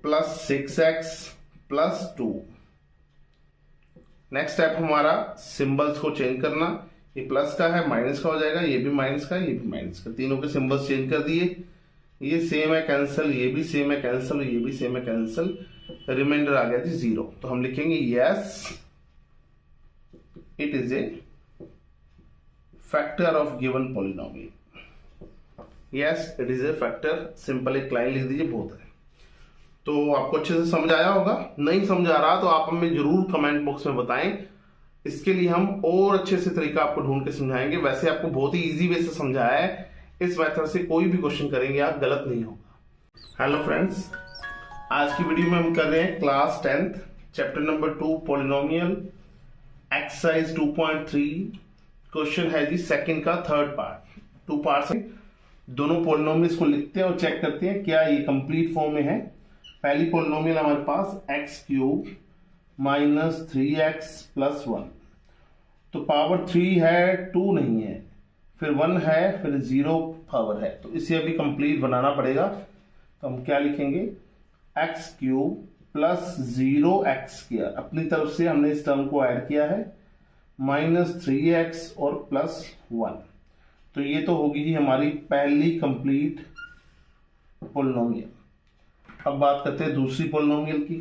plus 6x plus 2। Next step हमारा सिंबल्स को चेंज करना, ये प्लस का है, माइनस का हो जाएगा, ये भी माइनस का, ये भी माइनस का, तीनों के सिंबल्स चेंज कर दिए। ये सेम है कैंसिल, ये भी सेम है कैंसिल, ये भी सेम है कैंसिल, रिमाइंडर आ गया जी 0। तो हम लिखेंगे yes it is a factor of given polynomial. Yes it is a factor, simple एक लाइन लिख दीजिए, बहुत है। तो आपको अच्छे से समझ आया होगा, नहीं समझ आ रहा तो आप हमें जरूर कमेंट बॉक्स में बताएं, इसके लिए हम और अच्छे से तरीका आपको ढूंढ के समझाएंगे। वैसे आपको बहुत ही इजी वे से समझाया है, इस मेथड से कोई भी क्वेश्चन करेंगे आप गलत नहीं होगा। हेलो फ्रेंड्स, आज की वीडियो में हम कर रहे हैं class 10th chapter number 2 polynomial exercise 2.3। Question है जी सेकंड का थर्ड पार्ट। 2 पार्ट्स हैं, दोनों पॉलिनोमियल्स को लिखते हैं और चेक करते हैं क्या ये कंप्लीट फॉर्म में है। पहली पॉलिनोमियल हमारे पास x cube minus 3x plus 1, तो पावर 3 है, 2 नहीं है, फिर 1 है, फिर 0 पावर है, तो इसे अभी कंप्लीट बनाना पड़ेगा। तो हम क्या लिखेंगे, x cube plus 0x square, अपनी तरफ से हमने इस टर्म को ऐड किया है, माइनस 3x और प्लस 1। तो ये तो होगी जी हमारी पहली कंप्लीट पोलिनोमियल। अब बात करते हैं दूसरी पोलिनोमियल की।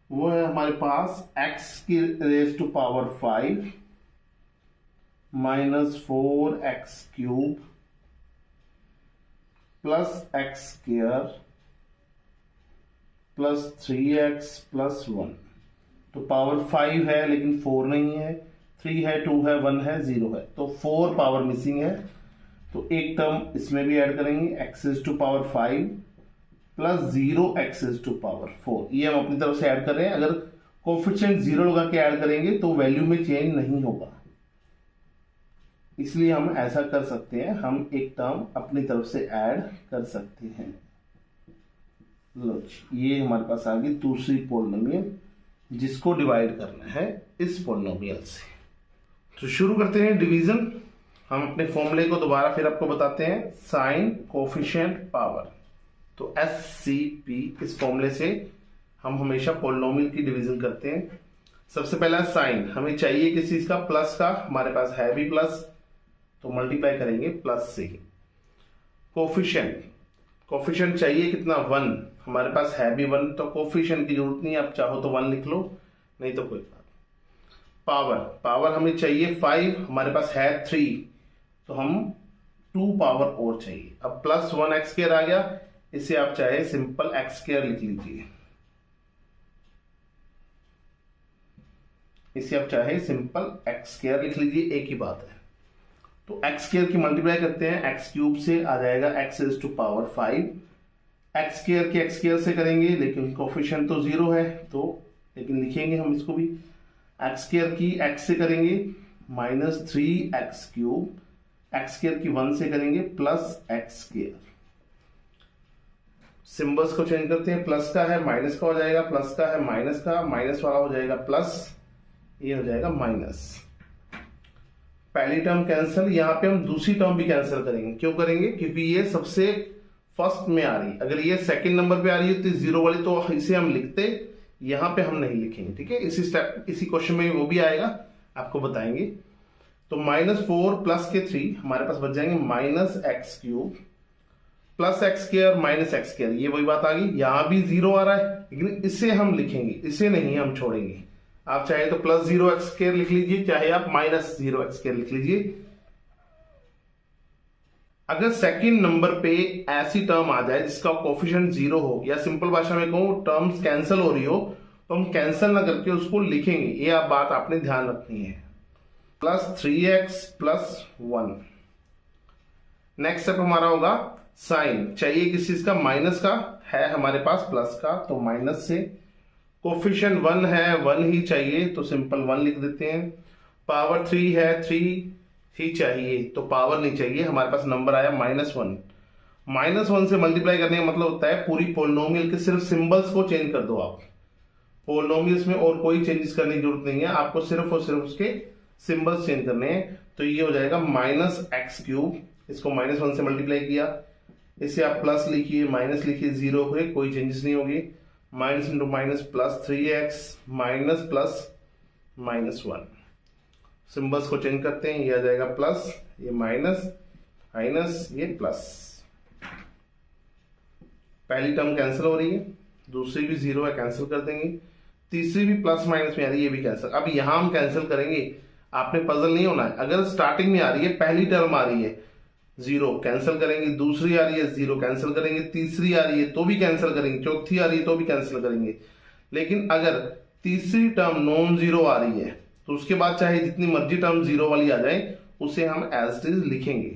वो है हमारे पास x की raise to power 5 minus 4x³ plus x square plus 3x plus 1। तो पावर 5 है लेकिन 4 नहीं है, 3 है, 2 है, 1 है, 0 है, तो 4 पावर मिसिंग है। तो एक टर्म इसमें भी ऐड करेंगे, x to power 5 plus 0x to power 4। ये हम अपनी तरफ से ऐड कर रहे हैं। अगर कोफिशिएंट 0 लगा के ऐड करेंगे तो वैल्यू में चेंज नहीं होगा, इसलिए हम ऐसा कर सकते हैं, हम एक टर्म अपनी तरफ से ऐड कर सकते हैं। लो ये हमारे पास आ गई दूसरी पोलिनोमियल, जिसको डिवाइड करना है इस पोलिनोमियल से। तो शुरू करते हैं डिवीजन। हम अपने फॉर्मूले को दोबारा फिर आपको बताते हैं, साइन कोफिशिएंट पावर। तो SCP इस फॉर्मूले से हम हमेशा पोलिनोमियल की डिवीजन करते हैं। सबसे पहला साइन, हमें चाहिए किस चीज का, प्लस का, हमारे पास है भी प्लस, तो मल्टीप्लाई करेंगे प्लस से ही। कोफिशिएंट, कोफिशिएंट चाहिए कितना, 1, हमारे पास है भी 1, तो कोफिशिएंट की जरूरत नहीं, आप चाहो तो 1 लिख लो, नहीं तो कोई बात। पावर, पावर हमें चाहिए 5, हमारे पास है 3, तो हम 2 पावर और चाहिए। अब प्लस 1x² आ गया, इसे आप चाहे सिंपल x² लिख लीजिए, इसे आप चाहे सिंपल x² लिख लीजिए, एक ही बात है। तो x² की मल्टीप्लाई करते हैं, x³ से आ जाएगा x टू पावर 5, x² के x² से करेंगे, लेकिन कोफिशिएंट तो 0 है, तो लेकिन लिखेंगे हम इसको भी, x² की x से करेंगे माइनस 3x³, x² की 1 से करेंगे प्लस x²। सिंबल्स को चेंज करते हैं, प्लस का है माइनस का हो जाएगा, प्लस का है माइनस का, माइनस वाला हो जाएगा प्लस, ये हो जाएगा माइनस। पहली टर्म कैंसिल, यहां पे हम दूसरी टर्म भी कैंसिल करेंगे। क्यों करेंगे, क्योंकि ये सबसे फर्स्ट में आ रही है। अगर ये सेकंड नंबर पे आ रही होती 0 वाली, तो इसे हम लिखते, यहां पे हम नहीं लिखेंगे, ठीक है। इसी स्टेप, इसी क्वेश्चन में वो भी आएगा, आपको बताएंगे। तो -4 प्लस के 3 हमारे पास बच जाएंगे -x³ plus x² minus x², ये वही बात आ गई। यहां भी 0 आ रहा है, लेकिन इसे हम लिखेंगे, इसे नहीं हम छोड़ेंगे। आप चाहे तो प्लस 0x² लिख लीजिए, चाहे आप माइनस 0x² लिख लीजिए। अगर सेकंड नंबर पे ऐसी टर्म आ जाए जिसका कोफिशिएंट 0 हो, या सिंपल भाषा में कहूं टर्म्स कैंसिल हो रही हो, तो हम कैंसिल ना करके उसको लिखेंगे। ये आप बात आपने ध्यान रखनी है। Plus 3x plus 1। Next step हमारा होगा साइन, चाहिए किस चीज का, माइनस का, है हमारे पास प्लस का, तो माइनस से। कोफिशिएंट 1 है, 1 ही चाहिए, तो सिंपल 1 लिख देते हैं। पावर 3 है, 3 ही चाहिए, तो पावर नहीं चाहिए, हमारे पास नंबर आया -1। -1 से मल्टीप्लाई करने का मतलब होता है पूरी पोलिनोमियल के सिर्फ सिंबल्स को चेंज कर दो आप। पोलिनोमियल्स में और कोई चेंजेस करने की जरूरत नहीं है, आपको सिर्फ और सिर्फ उसके सिंबल्स चेंज करने हैं। तो ये हो जाएगा -x³, इसको -1 से मल्टीप्लाई किया, इसे आप प्लस लिखिए, माइनस लिखिए, 0 हुए, कोई चेंजेस नहीं होगी। Minus into minus plus 3x minus plus -1। Symbols को चेंज करते हैं, ये आ जाएगा प्लस, ये माइनस, माइनस, ये प्लस। पहली टर्म कैंसिल हो रही है, दूसरी भी 0 है, कैंसिल कर देंगे, तीसरी भी प्लस माइनस में आ रही है, ये भी कैंसिल। अब यहां हम कैंसिल करेंगे, आपने पजल नहीं होना है। अगर स्टार्टिंग में आ रही है, पहली टर्म आ रही है 0, कैंसिल करेंगे, दूसरी आ रही है 0, कैंसिल करेंगे, तीसरी आ रही है तो भी कैंसिल करेंगे, चौथी आ रही है तो भी कैंसिल करेंगे। लेकिन अगर तीसरी टर्म नॉन 0 आ रही है, तो उसके बाद चाहे जितनी मर्जी टर्म 0 वाली आ जाए, उसे हम एज इट इज लिखेंगे।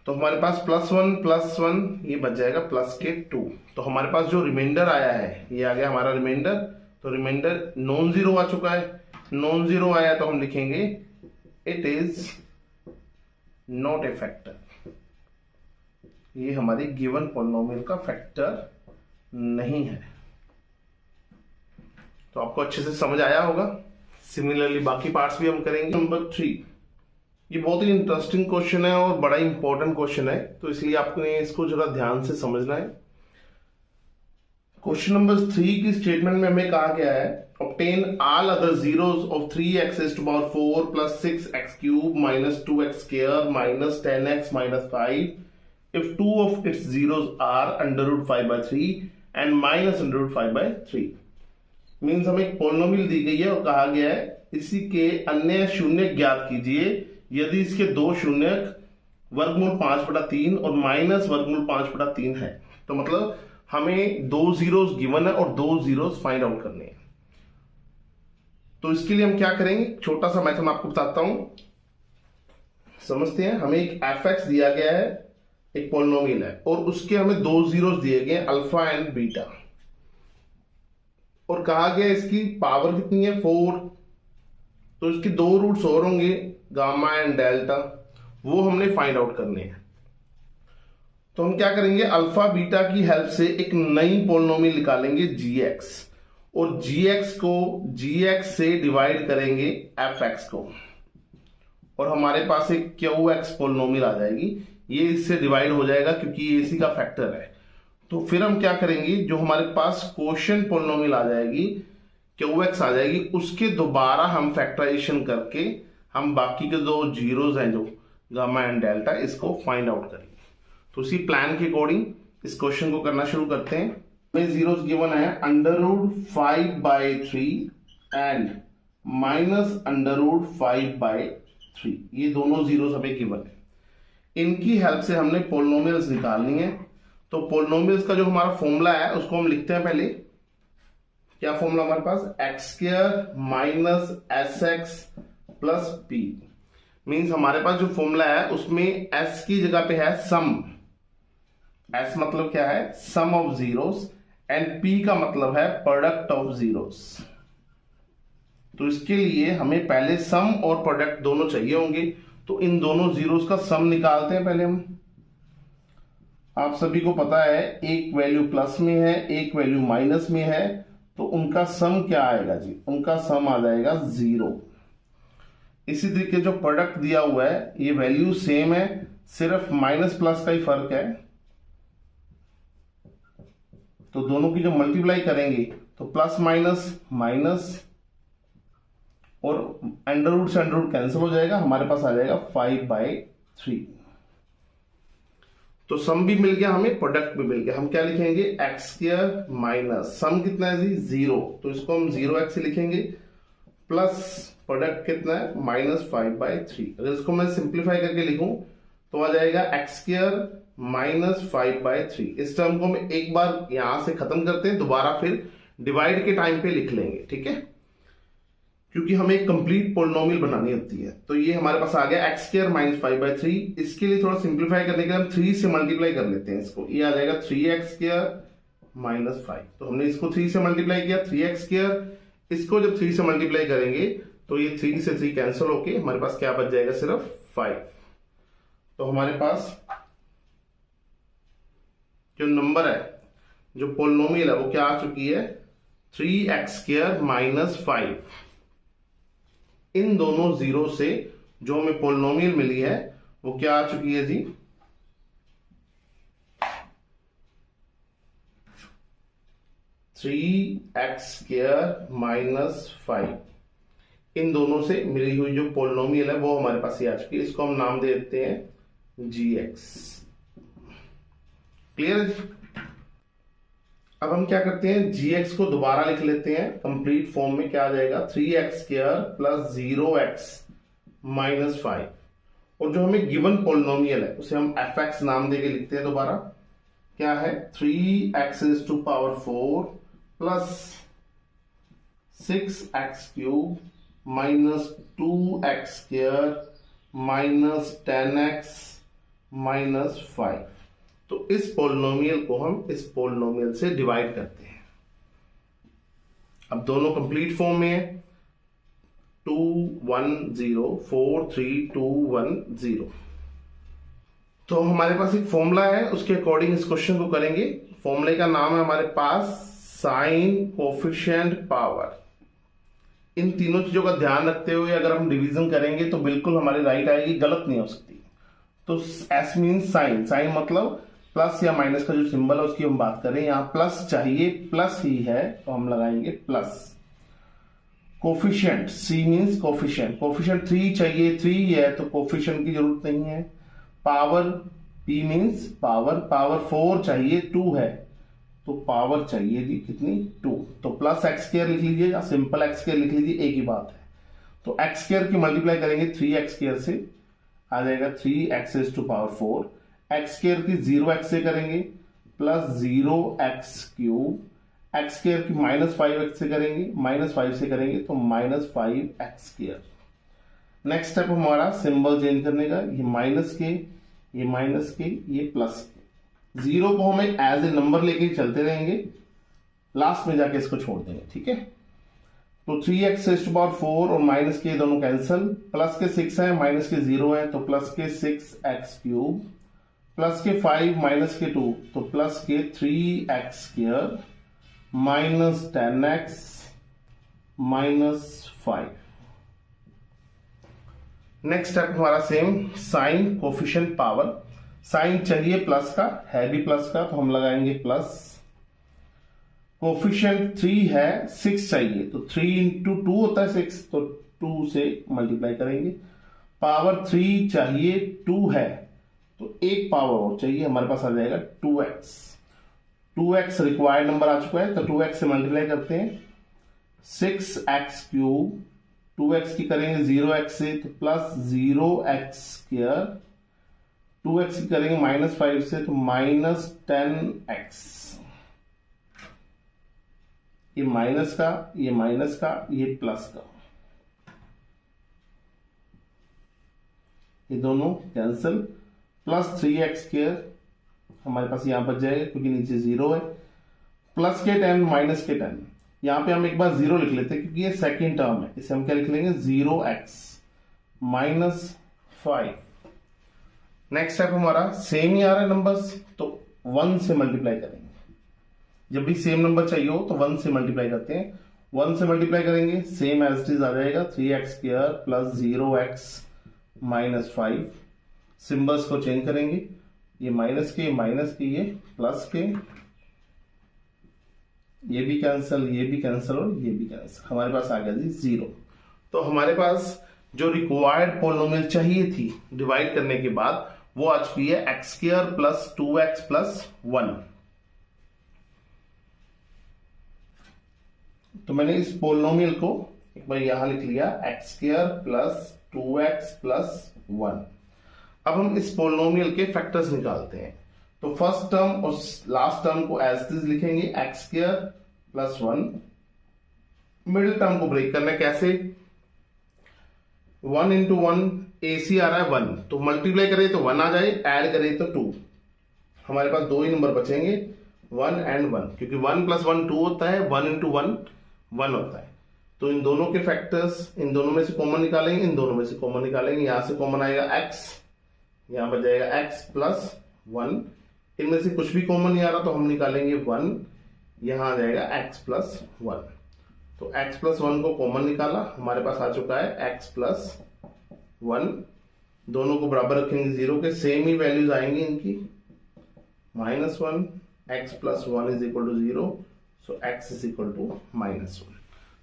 तो हमारे पास +1 ये बच जाएगा प्लस के 2। तो हमारे पास जो रिमाइंडर आया है, ये आ गया हमारा रिमाइंडर। तो रिमाइंडर नॉन 0 आ चुका है, नॉन 0 आया तो हम लिखेंगे it is not a factor. ये हमारी गिवन पॉलिनोमियल का फैक्टर नहीं है। तो आपको अच्छे से समझ आया होगा। सिमिलरली बाकी पार्ट्स भी हम करेंगे। नंबर 3, ये बहुत ही इंटरेस्टिंग क्वेश्चन है और बड़ा इंपॉर्टेंट क्वेश्चन है, तो इसलिए आपने इसको जरा ध्यान से समझना है। क्वेश्चन नंबर 3 की स्टेटमेंट में हमें कहा गया है obtain all other zeros of 3x raised to power 4 plus 6x cube minus 2x square minus 10x minus 5 if two of its zeros are under root 5 by 3 and minus under root 5 by 3। Means हमें एक polynomial दी गई है और कहा गया है इसी के अन्य शून्य ज्ञात कीजिए यदि इसके दो शून्य वर्गमूल 5/3 और माइनस वर्गमूल 5/3 है। तो मतलब हमें दो जीरोस गिवन है और दो जीरोस फाइंड आउट करने हैं। तो इसके लिए हम क्या करेंगे, छोटा सा मैथड आपको बताता हूं, समझते हैं। हमें एक fx दिया गया है, एक पोलिनोमियल है और उसके हमें दो जीरोस दिए गए अल्फा एंड बीटा और कहा गया इसकी पावर कितनी है 4। तो इसके दो रूट्स और होंगे गामा एंड डेल्टा, वो हमने फाइंड आउट करने हैं। तो हम क्या करेंगे, अल्फा बीटा की हेल्प से एक नई पोलिनोमियल निकालेंगे gx और gx को gx से डिवाइड करेंगे fx को और हमारे पास एक qx पोलिनोमियल आ जाएगी। ये इससे डिवाइड हो जाएगा क्योंकि ये इसी का फैक्टर है। तो फिर हम क्या करेंगे, जो हमारे पास क्वोशिएंट पोलिनोमियल आ जाएगी qx आ जाएगी, उसके दोबारा हम फैक्टराइजेशन करके हम बाकी के दो जीरोस हैं जो गामा एंड डेल्टा, इसको फाइंड आउट करेंगे। तो उसी प्लान के अकॉर्डिंग इस क्वेश्चन को करना शुरू करते हैं। हमें जीरोस गिवन है under root 5/3 and minus under root 5/3। ये दोनों जीरोस हमें गिवन है। इनकी हेल्प से हमने पोलिनोमियल्स निकालनी है। तो पोलिनोमियल्स का जो हमारा फॉर्मूला है उसको हम लिखते हैं। पहले क्या फॉर्मूला हमारे पास, x² minus sx plus p। Means हमारे पास जो फॉर्मूला है उसमें s की जगह पे है सम। s मतलब क्या है, सम ऑफ जीरोस, एंड p का मतलब है प्रोडक्ट ऑफ जीरोस। तो इसके लिए हमें पहले सम और प्रोडक्ट दोनों चाहिए होंगे। तो इन दोनों जीरोस का सम निकालते हैं पहले हम। आप सभी को पता है एक वैल्यू प्लस में है, एक वैल्यू माइनस में है, तो उनका सम क्या आएगा जी, उनका सम आ जाएगा 0। इसी तरीके जो प्रोडक्ट दिया हुआ है ये वैल्यू सेम है, सिर्फ माइनस प्लस का ही फर्क है। तो दोनों की जो मल्टीप्लाई करेंगे तो प्लस माइनस माइनस और अंडर रूट से अंडर रूट कैंसिल हो जाएगा, हमारे पास आ जाएगा 5/3। तो सम भी मिल गया हमें, प्रोडक्ट भी मिल गया। हम क्या लिखेंगे, x² माइनस सम कितना है जी 0, तो इसको हम 0x लिखेंगे, प्लस प्रोडक्ट कितना है -5/3। अगर इसको मैं सिंप्लीफाई करके लिखूं तो आ जाएगा x² माइनस 5/3। इस टर्म को हम एक बार यहां से खत्म करते हैं, दोबारा फिर डिवाइड के टाइम पे लिख लेंगे, ठीक है, क्योंकि हमें एक कंप्लीट पोलिनोमियल बनानी होती है। तो ये हमारे पास आ गया x² माइनस 5/3। इसके लिए थोड़ा सिंप्लीफाई करने के लिए हम 3 से मल्टीप्लाई कर लेते हैं इसको। ये आ जाएगा 3x² माइनस 5। तो हमने इसको 3 से मल्टीप्लाई किया 3x²। इसको जब 3 से मल्टीप्लाई करेंगे तो ये 3 से 3 कैंसिल होके हमारे पास क्या बच जाएगा, सिर्फ 5। तो हमारे पास जो नंबर है, जो पोलिनोमियल है, वो क्या आ चुकी है 3x² माइनस 5। इन दोनों जीरो से जो हमें पोलिनोमियल मिली है वो क्या आ चुकी है जी, 3x² माइनस 5। इन दोनों से मिली हुई जो पोलिनोमियल है वो हमारे पास ये आ चुकी है। इसको हम नाम दे देते हैं gx। क्लियर। अब हम क्या करते हैं, gx को दोबारा लिख लेते हैं कंप्लीट फॉर्म में। क्या आ जाएगा 3x² प्लस 0x माइनस 5। और जो हमें गिवन पोलिनोमियल है उसे हम fx नाम देके लिखते हैं दोबारा। क्या है 3x⁴ plus 6x³ minus 2x² minus 10x minus 5। तो इस पोलिनोमियल को हम इस पोलिनोमियल से डिवाइड करते हैं। अब दोनों कंप्लीट फॉर्म में है, 2 1 0 4 3 2 1 0। तो हमारे पास एक फॉर्मूला है, उसके अकॉर्डिंग इस क्वेश्चन को करेंगे। फॉर्मूले का नाम है हमारे पास साइन कोफिशिएंट पावर। इन तीनों चीजों का ध्यान रखते हुए अगर हम डिवीजन करेंगे तो बिल्कुल हमारी राइट आएगी, गलत नहीं हो सकती। तो एस मीन साइन, साइन मतलब प्लस या माइनस का जो सिंबल है उसकी हम बात करें। यहां प्लस चाहिए, प्लस ही है तो हम लगाएंगे plus. Coefficient, C means coefficient, coefficient 3 चाहिए, 3 है तो कोफिशिएंट की जरूरत नहीं है। Power, P means power, power 4 चाहिए, 2 है तो पावर चाहिए जी कितनी, 2। तो प्लस एक्स स्क्वायर लिख लीजिए या सिंपल एक्स स्क्वायर लिख लीजिए, एक ही बात है। तो एक्स स्क्वायर की मल्टीप्लाई करेंगे 3x स्क्वायर से, आ जाएगा 3x raise to power 4। X square की 0x से करेंगे plus 0x cube, x square की -5x से करेंगे, -5 से करेंगे तो -5x स्क्वायर। नेक्स्ट स्टेप हमारा सिंबल चेंज करने का, ये माइनस के, ये माइनस के, ये प्लस के। 0 को हमें एज ए नंबर लेके चलते रहेंगे, लास्ट में जाके इसको छोड़ देंगे, ठीक है। तो 3x रेज़ टू पावर 4 और माइनस के दोनों कैंसिल, प्लस के 6 है, माइनस के 0 है तो प्लस के 6x क्यूब, प्लस के 5 माइनस के 2 तो प्लस के 3x square, minus 10x minus 5। Next step हमारा same, sign coefficient power, sign चाहिए प्लस का, है भी प्लस का तो हम लगाएंगे प्लस। कोफिशिएंट 3 है, 6 चाहिए तो 3 इंटू 2 होता है 6 तो 2 से मल्टीप्लाई करेंगे। पावर 3 चाहिए, 2 है तो एक पावर और चाहिए, हमारे पास आ जाएगा 2x। 2x रिक्वायर्ड नंबर आ चुका है तो 2x से मल्टीप्लाई करते हैं, 6x क्यूब, 2x की करेंगे 0x से तो प्लस 0x स्क्वायर, 2x की करेंगे -5 से तो -10x। ये माइनस का, ये माइनस का, ये प्लस का, ये दोनों कैंसिल, प्लस 3x स्क्वायर हमारे पास यहां बच जाएगा क्योंकि नीचे 0 है, प्लस के 10 माइनस के 10। यहां पे हम एक बार 0 लिख लेते हैं क्योंकि ये सेकेंड टर्म है, इसे हम क्या लिख लेंगे 0x -5। नेक्स्ट स्टेप हमारा सेम ही आ रहा है नंबर्स तो 1 से मल्टीप्लाई करेंगे। जब भी सेम नंबर चाहिए हो तो 1 से मल्टीप्लाई करते हैं, 1 से मल्टीप्लाई करेंगे सेम एज इट इज आ जाएगा 3x square plus 0x -5। Symbols को चेंज करेंगे, ये माइनस के, माइनस के, ये प्लस के, ये भी कैंसिल, ये भी कैंसिल और ये भी कैंसिल, हमारे पास आ गया जी 0। तो हमारे पास जो रिक्वायर्ड पोलिनोमियल चाहिए थी डिवाइड करने के बाद वो आ चुकी है x square plus 2x plus 1। तो मैंने इस पोलिनोमियल को एक बार यहां लिख लिया, x square plus 2x plus 1। अब हम इस पोलिनोमियल के फैक्टर्स निकालते हैं। तो फर्स्ट टर्म और लास्ट टर्म को एज इट इज लिखेंगे, x square plus 1। Middle term को ब्रेक करना है, कैसे, 1 इंटू 1 AC आ रहा है 1 तो मल्टीप्लाई करें तो 1 आ जाए, ऐड करें तो 2। हमारे पास दो ही नंबर बचेंगे 1 एंड 1, क्योंकि 1 प्लस 1 2 होता है, 1 इंटू 1 1 होता है। तो इन दोनों के फैक्टर्स, इन दोनों में से कॉमन निकालेंगे, इन दोनों में से कॉमन निकालेंगे, यहां से कॉमन आएगा x, यहां बच जाएगा x प्लस 1। इनमें से कुछ भी कॉमन नहीं आ रहा तो हम निकालेंगे 1, यहां आ जाएगा x प्लस 1। तो x प्लस 1 को कॉमन निकाला, हमारे पास आ चुका है x प्लस 1। दोनों को बराबर रखेंगे 0 के, सेम ही वैल्यूज आएंगी इनकी, -1, x plus 1 is equal to 0, so x is equal to -1।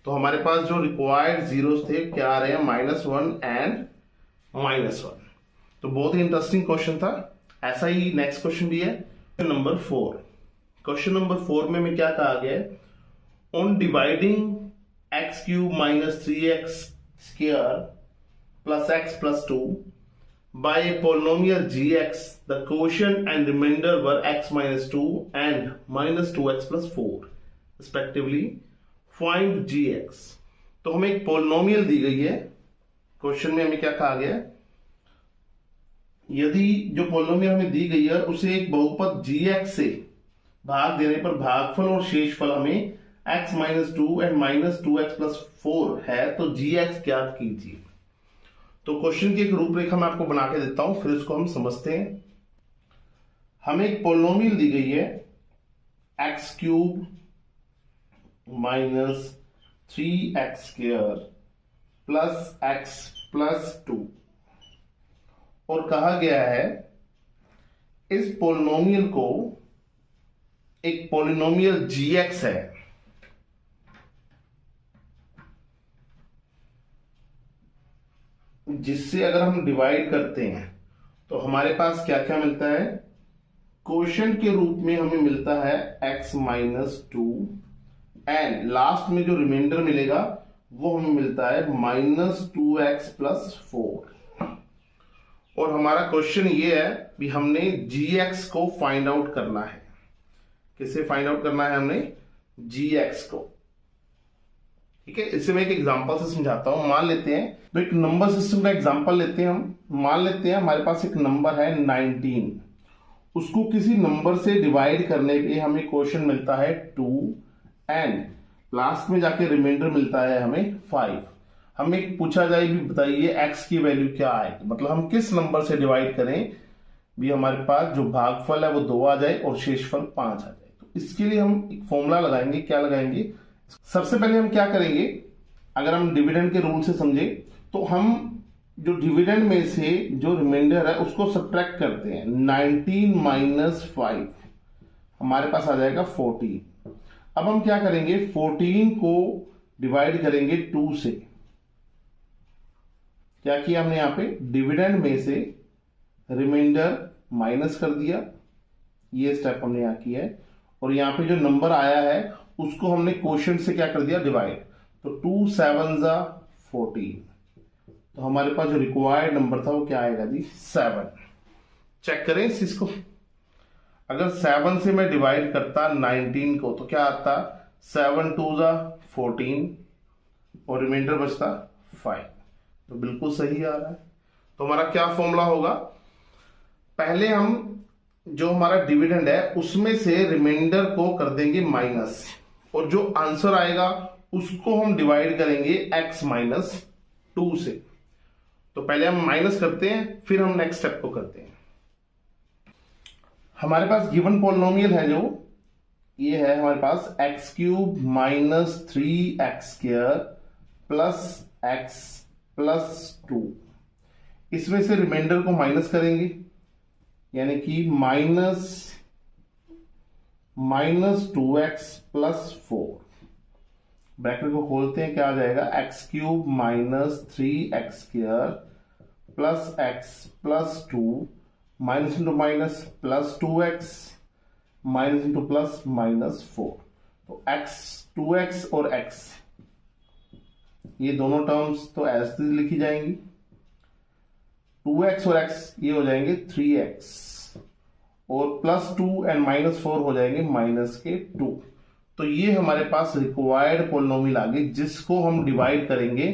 तो हमारे पास जो रिक्वायर्ड जीरोस थे क्या आ रहे हैं, -1 एंड -1। तो बहुत ही इंटरेस्टिंग क्वेश्चन था। ऐसा ही नेक्स्ट क्वेश्चन भी है, नंबर 4। क्वेश्चन नंबर 4 में क्या कहा गया है, on dividing x cube minus 3x square plus x plus 2 by a polynomial gx, the quotient and remainder were x minus 2 and minus 2x plus 4 respectively. Find gx. तो हमें एक polynomial दी गई है, क्वेश्चन में हमें क्या कहा गया है, यदि जो पोलिनोमियल हमें दी गई है उसे एक बहुपद gx से भाग देने पर भागफल और शेषफल हमें x minus 2 and minus 2x plus 4 है, तो gx ज्ञात कीजिए। तो क्वेश्चन की एक रूपरेखा मैं आपको बना के देता हूं, फिर इसको हम समझते हैं। हमें एक पोलिनोमियल दी गई है x cube minus 3x square plus x plus 2 और कहा गया है इस पोलिनोमियल को एक पोलिनोमियल gx है, जिससे अगर हम डिवाइड करते हैं तो हमारे पास क्या क्या मिलता है, क्वोशिएंट के रूप में हमें मिलता है x minus two, and last में जो रिमाइंडर मिलेगा वो हमें मिलता है minus two x plus four. और हमारा क्वेश्चन ये है कि हमने gx को फाइंड आउट करना है। किसे फाइंड आउट करना है, हमने gx को। ठीक है, इसे मैं एक एग्जांपल से समझाता हूं। मान लेते हैं, तो एक नंबर सिस्टम का एग्जांपल लेते हैं हम। मान लेते हैं हमारे पास एक नंबर है 19, उसको किसी नंबर से डिवाइड करने पे हमें क्वेश्चन मिलता है 2 एंड लास्ट में जाके रिमाइंडर मिलता है हमें 5। हमें पूछा जाए भी बताइए x की वैल्यू क्या आएगी, मतलब हम किस नंबर से डिवाइड करें भी हमारे पास जो भागफल है वो 2 आ जाए और शेषफल 5 आ जाए। तो इसके लिए हम एक फॉर्मूला लगाएंगे। क्या लगाएंगे, सबसे पहले हम क्या करेंगे, अगर हम डिविडेंड के रूल से समझे तो हम जो डिविडेंड में से जो रिमाइंडर है उसको सब्ट्रैक्ट करते हैं। 19 माइनस 5 हमारे पास आ जाएगा 14। अब हम क्या करेंगे, 14 को डिवाइड करेंगे 2 से। क्या किया हमने यहां पे, डिविडेंड में से रिमाइंडर माइनस कर दिया, ये स्टेप हमने यहां किया है। और यहां पे जो नंबर आया है उसको हमने क्वोशिएंट से क्या कर दिया, डिवाइड। तो 2 7 जा 14, तो हमारे पास जो रिक्वायर्ड नंबर था वो क्या आएगा जी, 7। चेक करें इस चीज को, अगर 7 से मैं डिवाइड करता 19 को तो क्या आता, 7 2 जा 14 और रिमाइंडर बचता 5। तो बिल्कुल सही आ रहा है। तो हमारा क्या फॉर्मूला होगा, पहले हम जो हमारा डिविडेंड है उसमें से रिमाइंडर को कर देंगे माइनस, और जो आंसर आएगा उसको हम डिवाइड करेंगे x माइनस 2 से। तो पहले हम माइनस करते हैं, फिर हम नेक्स्ट स्टेप को करते हैं। हमारे पास गिवन पॉलिनोमियल है जो ये है हमारे पास X cube minus 3x² plus x plus 2। इसमें से रिमाइंडर को माइनस करेंगे, यानी कि माइनस 2x प्लस 4। ब्रैकेट को खोलते हैं, क्या आ जाएगा, x cube minus 3x² plus x plus 2, minus into minus plus 2x, minus into plus minus 4। तो x 2x और x ये दोनों टर्म्स तो ऐसे लिखी जाएंगी, 2x और x ये हो जाएंगे 3x, और प्लस 2 एंड माइनस 4 हो जाएंगे माइनस के 2। तो ये हमारे पास रिक्वायर्ड पॉलिनोमियल आ गई, जिसको हम डिवाइड करेंगे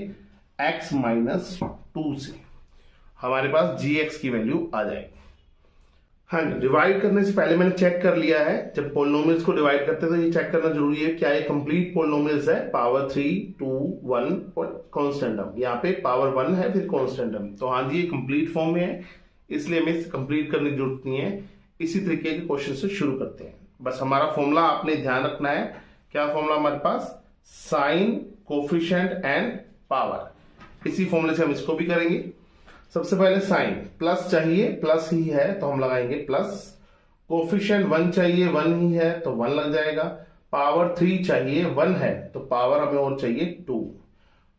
x माइनस 2 से, हमारे पास gx की वैल्यू आ जाएगी। हाँ जी, डिवाइड करने से पहले मैंने चेक कर लिया है, जब पॉलिनोमियल्स को डिवाइड करते हैं तो ये चेक करना जरूरी है क्या ये कंप्लीट पॉलिनोमियल्स है, पावर 3 2 1 और कांस्टेंट टर्म। यहाँ पे पावर 1 है फिर कांस्टेंट टर्म, तो हाँ जी ये कंप्लीट फॉर्म में है, इसलिए हमें कंप्लीट करने की जरूरत नहीं है। इसी तरीके के क्वेश्चन से शुरू करते हैं। बस हमारा फॉर्मूला आपने ध्यान रखना है, क्या फॉर्मूला हमारे पास, साइन कोफिशिएंट एंड पावर। इसी फॉर्मूले से हम इसको भी करेंगे। सबसे पहले साइन, प्लस चाहिए, प्लस ही है तो हम लगाएंगे प्लस। कोफिशिएंट 1 चाहिए, 1 ही है तो 1 लग जाएगा। पावर 3 चाहिए, 1 है तो पावर हमें और चाहिए 2।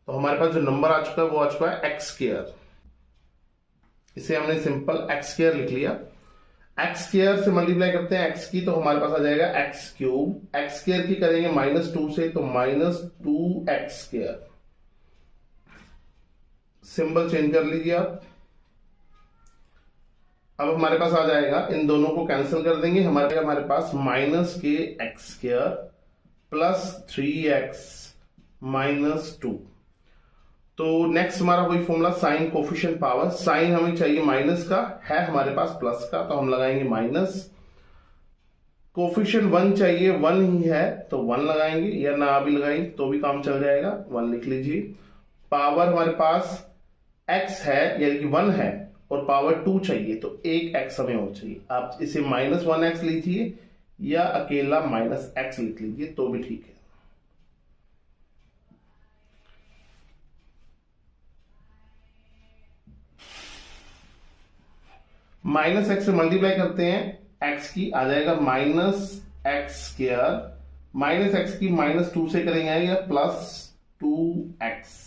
तो हमारे पास जो नंबर आ चुका है वो आ चुका है x²। इसे हमने सिंपल x² लिख लिया। x² से मल्टीप्लाई करते हैं x की, तो हमारे पास आ जाएगा x³ x² की करेंगे माइनस 2 से, तो माइनस 2x²। सिंबल चेंज कर लीजिए आप। अब हमारे पास आ जाएगा, इन दोनों को कैंसिल कर देंगे, हमारे पास माइनस के x² प्लस 3x माइनस 2। तो नेक्स्ट हमारा वही formula sign coefficient power. Sign हमें चाहिए माइनस का, है हमारे पास प्लस का, तो हम लगाएंगे माइनस। कोफिशिएंट 1 चाहिए, 1 ही है तो 1 लगाएंगे, या ना भी लगाएंगे तो भी काम चल जाएगा, 1 लिख लीजिए। पावर हमारे पास x है यानी कि 1 है और पावर 2 चाहिए, तो एक x हमें और चाहिए। आप इसे माइनस 1x लीजिए या अकेला माइनस x लिख लीजिए तो भी ठीक है। माइनस x से मल्टीप्लाई करते हैं x की, आ जाएगा माइनस x², माइनस x की माइनस 2 से करेंगे या प्लस 2x।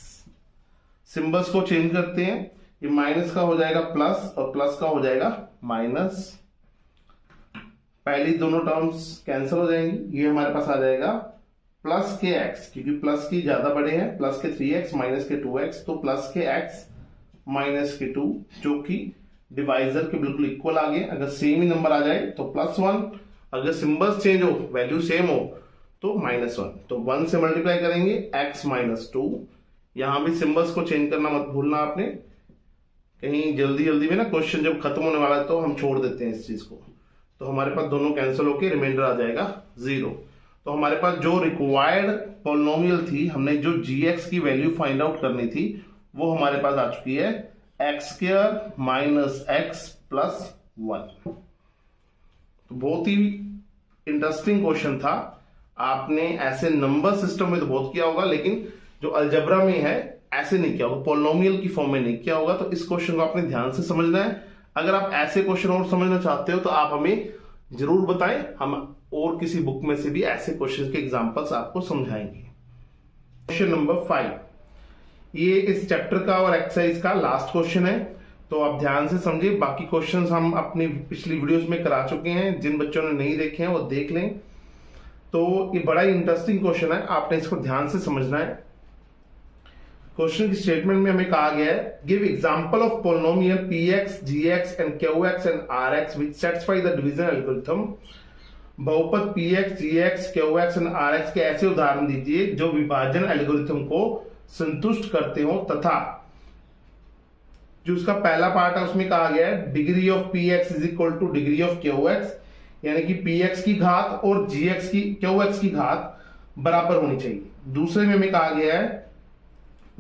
सिंबल्स को चेंज करते हैं, ये माइनस का हो जाएगा प्लस और प्लस का हो जाएगा माइनस। पहली दोनों टर्म्स कैंसिल हो जाएंगी, ये हमारे पास आ जाएगा प्लस के एक्स, क्योंकि प्लस की ज्यादा बड़े हैं, प्लस के 3x माइनस के 2x, तो प्लस के x माइनस के 2, जो कि डिवाइजर के बिल्कुल इक्वल आ गए। अगर सेम ही नंबर आ जाए तो +1, अगर सिंबल्स चेंज हो वैल्यू सेम हो तो -1, तो 1 से मल्टीप्लाई करेंगे x माइनस 2। यहां भी सिंबल्स को चेंज करना मत भूलना आपने, कहीं जल्दी जल्दी में ना क्वेश्चन जब खत्म होने वाला है तो हम छोड़ देते हैं इस चीज को। तो हमारे पास दोनों कैंसिल होके रिमाइंडर आ जाएगा 0। तो हमारे पास जो रिक्वायर्ड पॉलिनोमियल थी, हमने जो gx की वैल्यू फाइंड आउट करनी थी, वो हमारे पास आ चुकी है x² माइनस x प्लस 1। तो बहुत ही इंटरेस्टिंग क्वेश्चन था। आपने ऐसे नंबर सिस्टम में तो बहुत किया होगा, लेकिन जो अलजेब्रा में है ऐसे नहीं किया होगा, पॉलिनोमियल की फॉर्म में नहीं किया होगा। तो इस क्वेश्चन को आपने ध्यान से समझना है। अगर आप ऐसे क्वेश्चन और समझना चाहते हो तो आप हमें जरूर बताएं, हम और किसी बुक में से भी ऐसे क्वेश्चन के एग्जांपल्स आपको समझाएंगे। क्वेश्चन नंबर 5, ये इस चैप्टर का और एक्सरसाइज का लास्ट क्वेश्चन है, तो आप ध्यान से समझिए। बाकी क्वेश्चंस हम अपनी पिछली वीडियोस में करा चुके हैं, जिन बच्चों ने नहीं देखे हैं वो देख लें। तो ये बड़ा ही इंटरेस्टिंग क्वेश्चन है, आपने इसको ध्यान से समझना है। क्वेश्चन की स्टेटमेंट में हमें कहा गया है, give example of polynomial px, gx and qx and rx which satisfy the division algorithm. बहुपद px, gx, qx and rx के ऐसे उदाहरण दीजिए जो विभाजन एल्गोरिथम को संतुष्ट करते हो, तथा जो उसका पहला पार्ट है उसमें कहा गया है degree of px is equal to degree of qx, यानी कि px की घात और qx की घात बराबर होनी चाहिए। दूसरे में हमें कहा गया है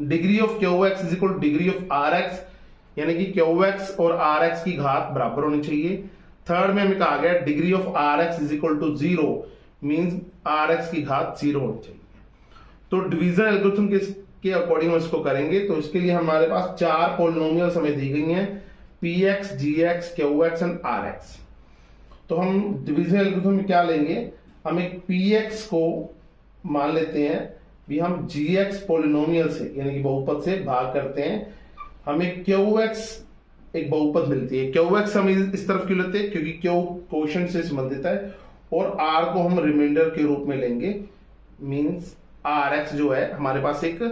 degree of qx is equal to degree of rx, यानी कि qx और rx की घात बराबर होनी चाहिए। थर्ड में हमें कहा गया degree of rx is equal to 0, means rx की घात 0 होनी चाहिए। तो डिवीजन एल्गोरिथम के अकॉर्डिंग इसको करेंगे, तो इसके लिए हमारे पास 4 पॉलिनोमियल्स हमें दी गई हैं, px, gx, qx and rx। तो हम डिवीजन एल्गोरिथम में क्या लेंगे, हम एक px को मान लेते हैं भी हम gx पॉलिनोमियल से यानी कि बहुपद से भाग करते हैं, हमें qx एक बहुपद मिलती है। qx हम इस तरफ क्यों लेते हैं, क्योंकि q क्वोशंट से संबंधित है, और r को हम रिमाइंडर के रूप में लेंगे, मींस rx जो है हमारे पास एक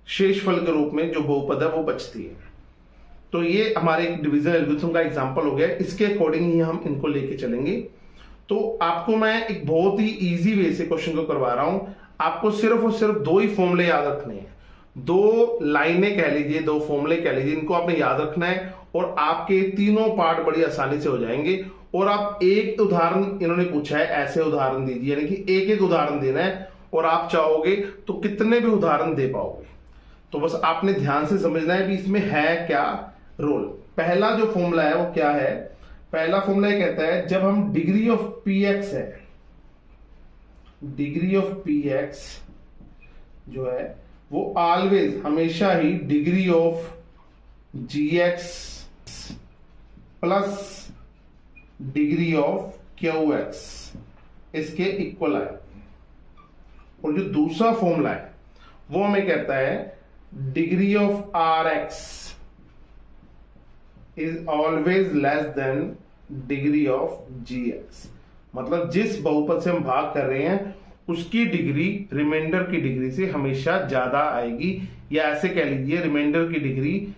शेषफल के रूप में जो बहुपद है वो बचती है। तो ये हमारे डिवीजन एल्गोरिथम का एग्जांपल हो गया, इसके अकॉर्डिंग ही हम इनको लेके चलेंगे। तो आपको मैं एक बहुत ही इजी वे से क्वेश्चन को करवा रहा हूं, आपको सिर्फ और सिर्फ 2 ही फॉर्मूले याद रखने हैं, 2 लाइनें कह लीजिए, 2 फॉर्मूले कह लीजिए, इनको आपने याद रखना है और आपके तीनों पार्ट बड़ी आसानी से हो जाएंगे। और आप एक उदाहरण, इन्होंने पूछा है ऐसे उदाहरण दीजिए, यानी कि एक एक उदाहरण देना है, और आप चाहोगे तो कितने भी उदाहरण दे पाओगे। तो बस आपने ध्यान से समझना है कि इसमें है क्या रोल। पहला जो फॉर्मूला है वो क्या है, पहला फॉर्मूला ये कहता है जब हम डिग्री ऑफ px है, डिग्री ऑफ px जो है वो ऑलवेज हमेशा ही degree of gx plus degree of qx इसके इक्वल है। और जो दूसरा फॉर्मूला है वो हमें कहता है degree of rx is always less than degree of gx, मतलब जिस बहुपद से हम भाग कर रहे हैं उसकी डिग्री रिमाइंडर की डिग्री से हमेशा ज्यादा आएगी, या ऐसे कह लीजिए रिमाइंडर की डिग्री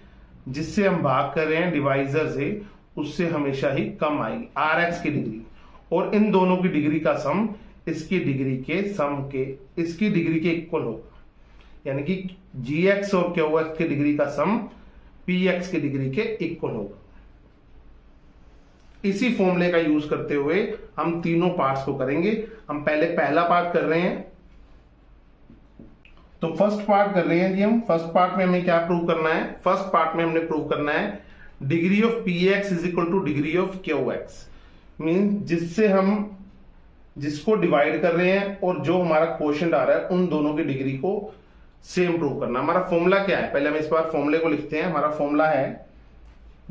जिससे हम भाग कर रहे हैं डिवाइजर से, उससे हमेशा ही कम आएगी rx की डिग्री। और इन दोनों की डिग्री का सम इसकी डिग्री के सम के इसकी डिग्री के इक्वल होगा, यानी कि gx और qx की डिग्री का सम px की डिग्री के इक्वल होगा। इसी फॉर्मूले का यूज करते हुए हम तीनों पार्ट्स को करेंगे। हम पहले पहला पार्ट कर रहे हैं, तो फर्स्ट पार्ट कर रहे हैं जी। हम फर्स्ट पार्ट में हमें क्या प्रूव करना है, फर्स्ट पार्ट में हमने प्रूव करना है degree of px is equal to degree of qx, mean जिससे हम जिसको डिवाइड कर रहे हैं और जो हमारा क्वोशंट आ रहा है उन दोनों की डिग्री को सेम प्रूव करना। हमारा फॉर्मूला क्या है, पहले हम इस बार फॉर्मूले को लिखते हैं। हमारा फॉर्मूला है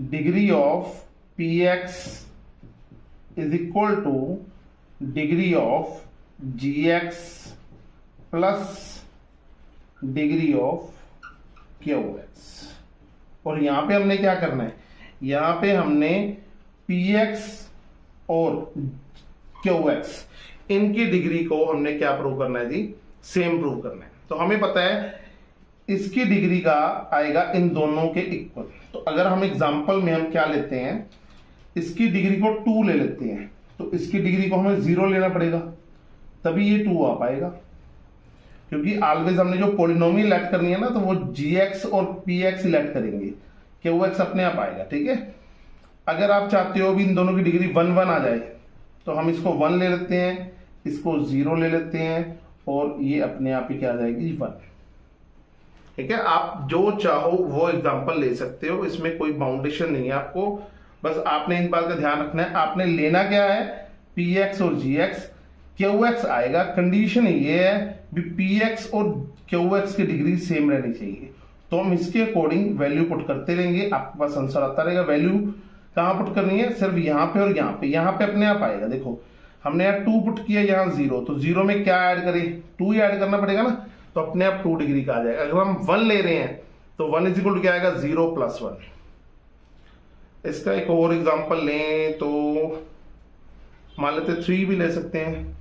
degree of px is equal to degree of gx plus degree of Q x, और यहां पे हमने क्या करना है, यहां पे हमने पी एक्स और क्यू एक्स इनकी डिग्री को हमने क्या प्रूव करना है जी, सेम प्रूव करना है। तो हमें पता है इसकी डिग्री का आएगा इन दोनों के इक्वल। तो अगर हम एग्जांपल में हम क्या लेते हैं, इसकी डिग्री को 2 ले लेते हैं, तो इसकी डिग्री को हमें 0 लेना पड़ेगा, तभी ये 2 आ पाएगा। क्योंकि ऑलवेज हमने जो पॉलिनोमियल लेट करनी है ना, तो वो gx और px लेट करेंगे, qx अपने आप आएगा। ठीक है, अगर आप चाहते हो भी इन दोनों की डिग्री 1 1 आ जाए, तो हम इसको 1 ले लेते हैं, इसको 0 ले लेते हैं, और ये अपने आप ही क्या आ जाएगी 1। ठीक है, आप जो चाहो वो एग्जांपल ले सकते हो, इसमें कोई बाउंडेशन नहीं है आपको। बस आपने इस बात का ध्यान रखना है, आपने लेना क्या है, px और gx, qx आएगा। कंडीशन ये है भी px और qx की डिग्री सेम रहनी चाहिए। तो हम इसके अकॉर्डिंग वैल्यू पुट करते रहेंगे, आपके पास आंसर आता रहेगा। वैल्यू कहां पुट करनी है, सिर्फ यहां पे और यहां पे, यहां पे अपने आप आएगा। देखो हमने यहाँ 2 पुट किया, यहाँ 0, तो 0 में क्या ऐड करें, 2 ही ऐड करना पड़ेगा ना, तो अपने आप 2 डिग्री का आ जाएगा। अगर हम 1 ले रहे हैं तो 1 इज इक्वल टू क्या आएगा, 0 + 1। इसका एक और एग्जांपल लें तो मान लेते 3 भी ले सकते हैं,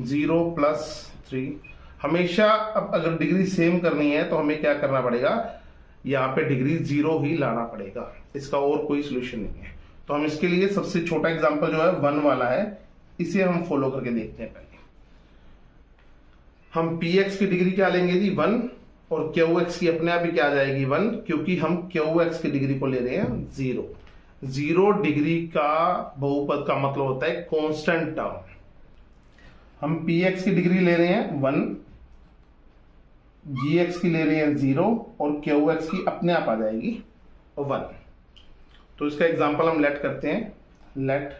0 + 3। हमेशा अब अगर डिग्री सेम करनी है तो हमें क्या करना पड़ेगा, यहाँ पे डिग्री 0 ही लाना पड़ेगा, इसका और कोई सोल्यूशन नहीं है। तो हम इसके लिए सबसे छोटा एग्जांपल जो है 1 वाला है, इसे हम फॉलो करके देखते हैं। पहले हम px की डिग्री क्या लेंगे जी 1, और qx की अपने आप ही क्या आ जाएगी 1, क्योंकि हम qx की डिग्री को ले रहे हैं 0। 0 डिग्री का बहुपद का मतलब होता है कांस्टेंट टर्म। हम px की डिग्री ले रहे हैं 1, gx की ले रहे हैं 0, और qx की अपने आप आ जाएगी 1। तो इसका एग्जांपल हम लेट करते हैं, let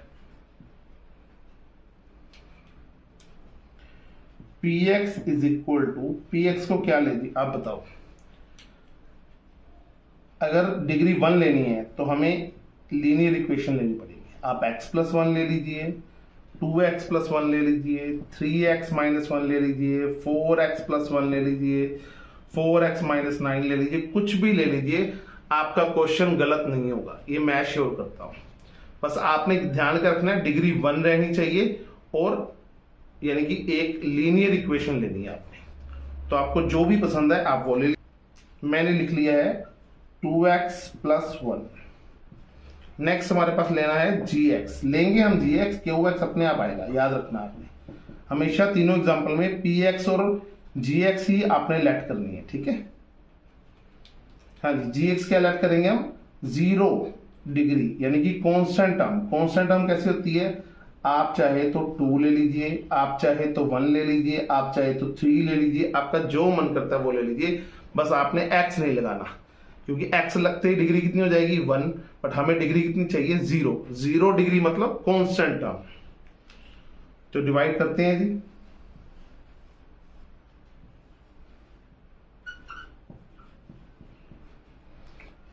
px is equal to, px को क्या ले दी आप बताओ। अगर डिग्री 1 लेनी है तो हमें लीनियर इक्वेशन लेनी पड़ेगी। आप x + 1 ले लीजिए, 2x + 1 ले लीजिए, 3x - 1 ले लीजिए, 4x + 1 ले लीजिए, 4x - 9 ले लीजिए, कुछ भी ले लीजिए, आपका क्वेश्चन गलत नहीं होगा, ये मैं श्योर करता हूं। बस आपने ध्यान का रखना है डिग्री 1 रहनी चाहिए, और यानी कि एक लीनियर इक्वेशन लेनी है आपने। तो आपको जो भी पसंद है आप वो ले लीजिए। मैंने लिख लिया है 2x + 1। नेक्स्ट हमारे पास लेना है gx, लेंगे हम gx, qx अपने आप आएगा, याद रखना आपने। हमेशा तीनों एग्जांपल में px और gx ही आपने लेट करनी है। ठीक है, हाँ जी, gx क्या लेट करेंगे हम, 0 डिग्री, यानी कि कांस्टेंट टर्म। कांस्टेंट टर्म कैसे होती है, आप चाहे तो 2 ले लीजिए, आप चाहे तो 1 ले लीजिए, आप चाहे तो 3 ले लीजिए, आपका जो मन करता है वो ले लीजिए। बस आपने x नहीं लगाना, क्योंकि x लगते ही डिग्री कितनी हो जाएगी 1, बट हमें डिग्री कितनी चाहिए 0। 0 डिग्री मतलब कांस्टेंट टर्म। तो डिवाइड करते हैं जी,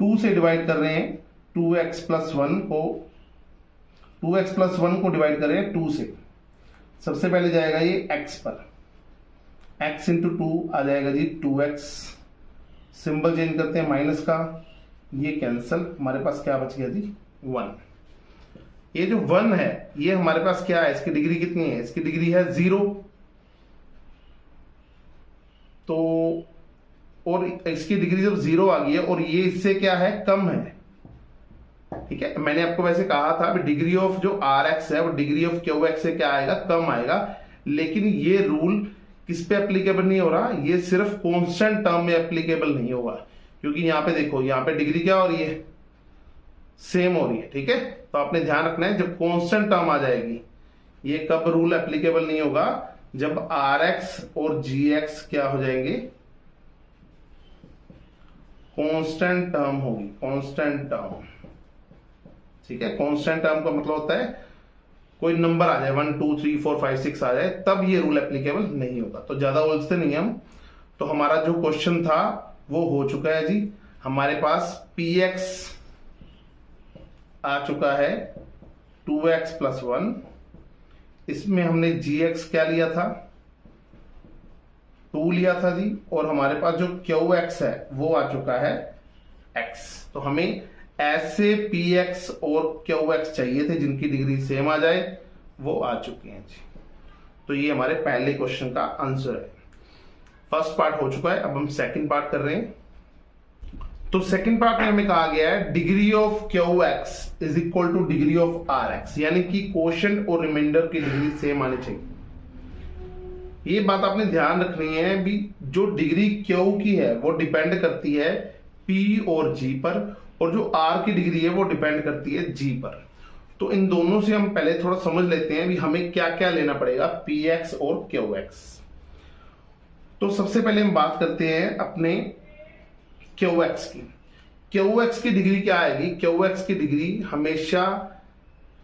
टू से डिवाइड कर रहे हैं, 2x + 1 को, 2x + 1 को डिवाइड कर रहे हैं 2 से। सबसे पहले जाएगा ये x पर, x × 2 आ जाएगा जी 2x। सिंबल चेंज करते हैं माइनस का, ये कैंसल, हमारे पास क्या बच गया जी 1। ये जो 1 है ये हमारे पास क्या है, इसकी डिग्री कितनी है, इसकी डिग्री है 0। तो और इसकी डिग्री जब 0 आ गई है, और ये इससे क्या है, कम है। ठीक है, मैंने आपको वैसे कहा था डिग्री ऑफ जो Rx है वो डिग्री ऑफ QX से क्या आएगा, कम आएगा। लेकिन ये रूल किस पे एप्लीकेबल नहीं हो रहा, ये सिर्फ कांस्टेंट टर्म में एप्लीकेबल नहीं होगा, क्योंकि यहाँ पे देखो, यहाँ पे डिग्री क्या हो रही है, सेम हो रही है। ठीक है, तो आपने ध्यान रखना है जब कांस्टेंट टर्म आ जाएगी, ये कब रूल एप्लीकेबल नहीं होगा, जब Rx और Gx क्या हो जाएंगे, कांस्टेंट टर्म होगी, कांस्टेंट टर्म। ठीक है, कांस्टेंट टर्म का मतलब होता है कोई नंबर आ जाए, 1 2 3 4 5 6 आ जाए, तब ये रूल एप्लीकेबल नहीं होगा। तो ज्यादा उलझते नहीं हम। तो हमारा जो क्वेश्चन था वो हो चुका है जी। हमारे पास px आ चुका है 2x + 1। इसमें हमने gx क्या लिया था, 2 लिया था जी, और हमारे पास जो क्यू एक्स है वो आ चुका है x। तो हमें ऐसे पी एक्स और क्यू एक्स चाहिए थे जिनकी डिग्री सेम आ जाए, वो आ चुके हैं जी। तो ये हमारे पहले क्वेश्चन का आंसर है। फर्स्ट पार्ट हो चुका है, अब हम सेकंड पार्ट कर रहे हैं। तो सेकंड पार्ट में हमें कहा गया है degree of Q x is equal to degree of R x, यानी कि क्वोशंट और रिमाइंडर की डिग्री सेम आनी चाहिए। ये बात आपने ध्यान रखनी है भी, जो डिग्री क्यू की है वो डिपेंड करती है पी और जी पर, और जो आर की डिग्री है वो डिपेंड करती है जी पर। तो इन दोनों से हम पहले थोड़ा समझ लेते हैं भी हमें क्या क्या लेना पड़ेगा पी एक्स और क्यू एक्स। तो सबसे पहले हम बात करते हैं अपने क्यू एक्स की। क्यू एक्स की डिग्री क्या आएगी? क्यू एक्स की डिग्री हमेशा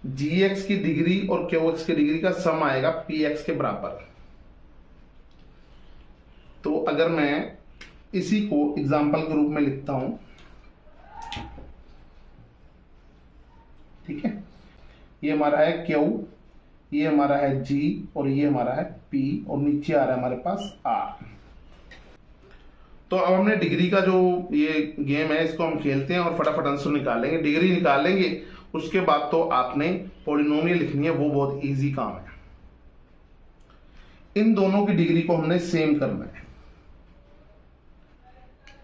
जी एक्स की डिग्री और क्यू एक्स की डिग्री का सम आएगा पी एक्स के बराबर। तो अगर मैं इसी को एग्जाम्पल के रूप में लिखता हूं, ठीक है, ये हमारा है क्यू, ये हमारा है जी, और ये हमारा है पी, और नीचे आ रहा है हमारे पास आर। तो अब हमने डिग्री का जो ये गेम है इसको हम खेलते हैं और फटाफट आंसर निकालेंगे, डिग्री निकालेंगे। उसके बाद तो आपने पॉलिनोमियल लिखनी है, वो बहुत इजी काम है। इन दोनों की डिग्री को हमने सेम करना है।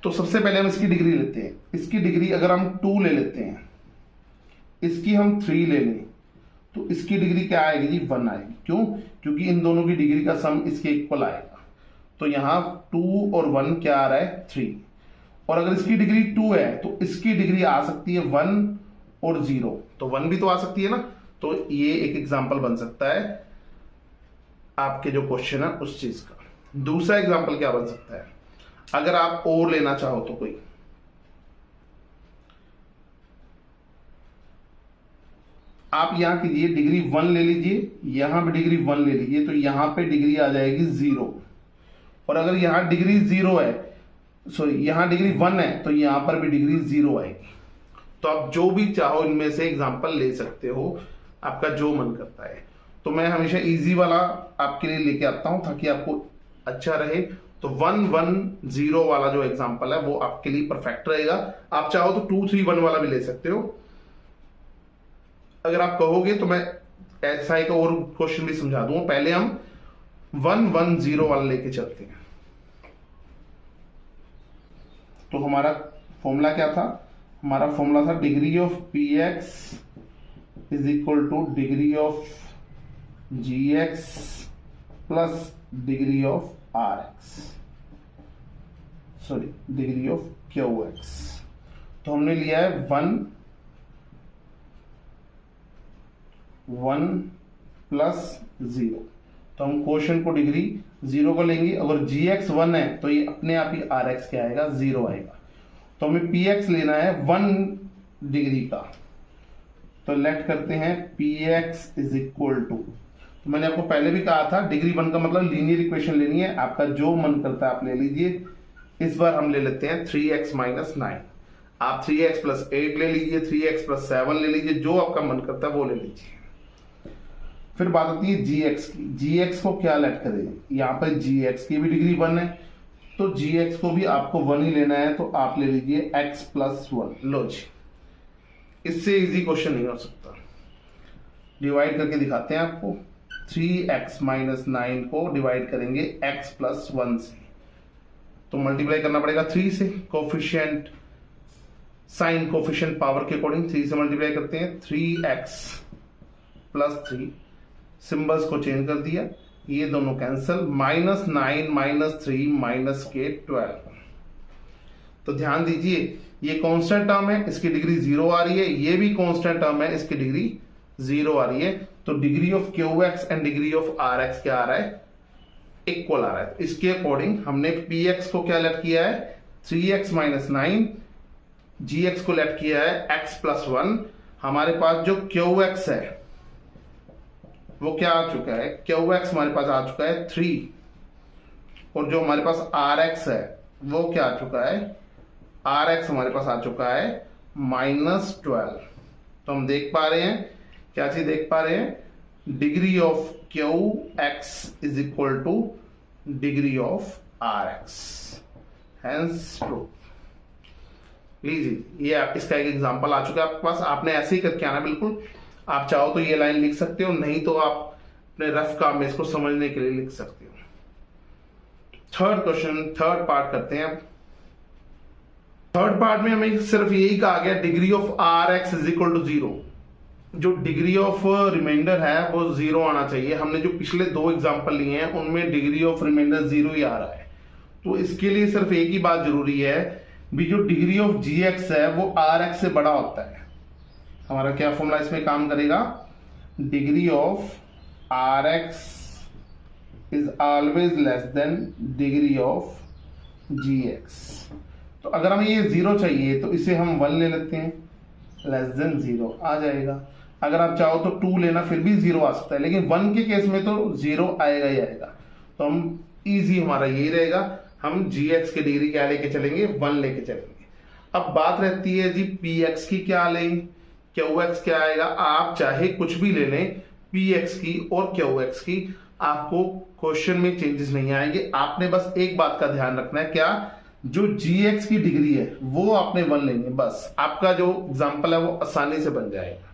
तो सबसे पहले हम इसकी डिग्री लेते हैं। इसकी डिग्री अगर हम 2 ले लेते हैं, इसकी हम 3 ले लें, तो इसकी डिग्री क्या आएगी जी? 1 आएगी। क्यों? क्योंकि इन दोनों की डिग्री का सम इसके इक्वल आएगा। तो यहां 2 और 1 क्या आ रहा है? 3। और अगर इसकी डिग्री 2 है तो इसकी डिग्री आ सकती है 1 और 0, तो 1 भी तो आ सकती है ना। तो ये एक एग्जाम्पल बन सकता है आपके जो क्वेश्चन है उस चीज का। दूसरा एग्जाम्पल क्या बन सकता है? अगर आप और लेना चाहो तो कोई, आप यहां कीजिए डिग्री 1 ले लीजिए, यहां भी डिग्री 1 ले लीजिए, तो यहां पे डिग्री आ जाएगी 0। और अगर यहां डिग्री 0 है, सॉरी यहां डिग्री 1 है, तो यहां पर भी डिग्री 0 आएगी। तो आप जो भी चाहो इनमें से एग्जांपल ले सकते हो, आपका जो मन करता है। तो मैं हमेशा इजी वाला आपके लिए लेके आता हूं ताकि आपको अच्छा रहे। तो 1 1 0 वाला जो एग्जांपल है वो आपके लिए परफेक्ट रहेगा। आप चाहो तो 2 3 1 वाला भी ले सकते हो। अगर आप कहोगे तो मैं ऐसा एक और क्वेश्चन भी समझा दूंगा। पहले हम 1 1 0 वाला लेके चलते हैं। तो हमारा फॉर्मूला क्या था? हमारा फॉर्मूला था degree of P x is equal to degree of G x plus degree of R x, sorry degree of Q x. तो हमने लिया है 1 1 प्लस 0। तो हम क्वेश्चन को डिग्री 0 को लेंगे। अगर जी एक्स 1 है तो ये अपने आप ही आर एक्स क्या आएगा? 0 आएगा। तो हमें पी एक्स लेना है 1 डिग्री का। तो लेट करते हैं P x is equal to, तो मैंने आपको पहले भी कहा था डिग्री 1 का मतलब लीनियर इक्वेशन लेनी है। आपका जो मन करता है आप ले लीजिए। इस बार हम ले लेते हैं 3x माइनस 9। आप 3x प्लस 8 ले लीजिए, 3x प्लस 7 ले लीजिए, जो आपका मन करता है वो ले लीजिए। फिर बात आती है gx की। gx को क्या लेट करें? यहाँ पर gx की भी डिग्री 1 है, तो gx को भी आपको 1 ही लेना है। तो आप ले लीजिए x प्लस 1। लो जी, इससे इजी क्वेश्चन नहीं हो सकता। डिवाइड करके दिखाते हैं आपको। 3x माइनस 9 को डिवाइड करेंगे x प्लस 1 से, तो मल्टीप्लाई करना पड़ेगा 3 से। कोफिशिएंट साइन कोफिशिएंट पावर के अकॉर्डिंग 3 से मल्टीप्लाई करते हैं। 3x प्लस 3, सिंबल्स को चेंज कर दिया, ये दोनों कैंसल। माइनस 9 माइनस 3 माइनस के 12। तो ध्यान दीजिए ये कांस्टेंट टर्म है, इसकी डिग्री 0 आ रही है। ये भी कांस्टेंट टर्म है, इसकी डिग्री 0 आ रही है। तो degree of Q x and degree of R x क्या आ रहा है? इक्वल आ रहा है। इसके अकॉर्डिंग हमने पी एक्स को क्या लेट किया है? 3x माइनस 9, जी एक्स को लेट किया है x प्लस 1। हमारे पास जो क्यू एक्स है वो क्या आ चुका है? क्यू एक्स हमारे पास आ चुका है 3, और जो हमारे पास आर एक्स है वो क्या आ चुका है? आर एक्स हमारे पास आ चुका है माइनस 12। तो हम देख पा रहे हैं, क्या चीज देख पा रहे हैं? Degree of Q x is equal to degree of R x, hence true. लीजिए ये इसका एक एग्जांपल आ चुका है आपके पास, आपने ऐसे ही करके आना बिल्कुल। आप चाहो तो ये लाइन लिख सकते हो, नहीं तो आप अपने रफ काम में इसको समझने के लिए लिख सकते हो। थर्ड क्वेश्चन, थर्ड पार्ट करते हैं अब। थर्ड पार्ट में हमें सिर्फ यही कहा गया degree of R x is equal to 0। जो डिग्री ऑफ रिमाइंडर है वो 0 आना चाहिए। हमने जो पिछले 2 एग्जांपल लिए हैं उनमें डिग्री ऑफ रिमाइंडर 0 ही आ रहा है। तो इसके लिए सिर्फ एक ही बात जरूरी है भी, जो डिग्री ऑफ जी एक्स है वो आर एक्स से बड़ा होता है। हमारा क्या फॉर्मूला इसमें काम करेगा, degree of R x is always less than degree of G x. तो अगर हमें ये 0 चाहिए तो इसे हम 1 ले लेते हैं, लेस देन 0 आ जाएगा। अगर आप चाहो तो 2 लेना, फिर भी 0 आ सकता है, लेकिन 1 के केस में तो 0 आएगा ही आएगा। तो हम इजी हमारा यही रहेगा, हम जी एक्स की डिग्री क्या लेके चलेंगे, 1 लेके चलेंगे। अब बात रहती है जी पी एक्स की क्या लें, क्यू एक्स क्या आएगा। आप चाहे कुछ भी ले लें, पी एक्स की और क्यू एक्स की, आपको क्वेश्चन में चेंजेस नहीं आएंगे। आपने बस एक बात का ध्यान रखना है, क्या, जो जी एक्स की डिग्री है वो आपने 1 लेंगे, बस आपका जो एग्जाम्पल है वो आसानी से बन जाएगा।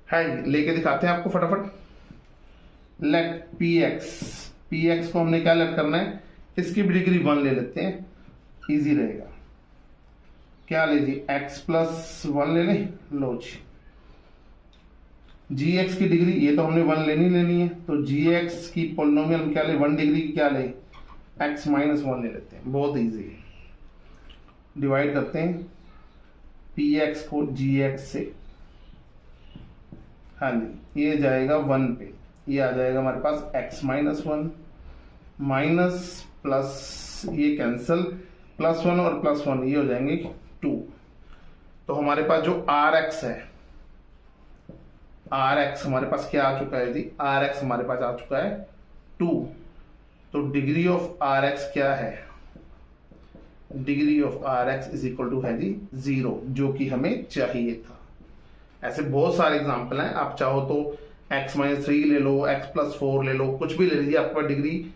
है लेके दिखाते हैं आपको फटाफट। लेट पी एक्स को हमने क्या लेट करना है, इसकी भी डिग्री 1 ले लेते हैं, इजी रहेगा। क्या ले जी, x प्लस 1 ले लें, लो जी एक्स की डिग्री ये तो हमने 1 लेनी है, तो जी एक्स की पोलिनोमियल हम क्या ले, 1 डिग्री की क्या ले, x माइनस 1 ले लेते हैं, बहुत इजी है। डिवाइड करते हैं पी एक्स को जी एक्स से, हाँ जी ये जाएगा 1 पे, ये आ जाएगा हमारे पास x माइनस 1 माइनस प्लस ये कैंसल, प्लस 1 और प्लस 1 ये हो जाएंगे 2। तो हमारे पास जो आर एक्स है, आर एक्स हमारे पास क्या आ चुका है जी, आर एक्स हमारे पास आ चुका है 2। तो डिग्री ऑफ आर एक्स क्या है, degree of R x is equal to है जी 0, जो कि हमें चाहिए था। ऐसे बहुत सारे एग्जाम्पल हैं, आप चाहो तो x माइनस 3 ले लो, x प्लस 4 ले लो, कुछ भी ले लीजिए, आपका डिग्री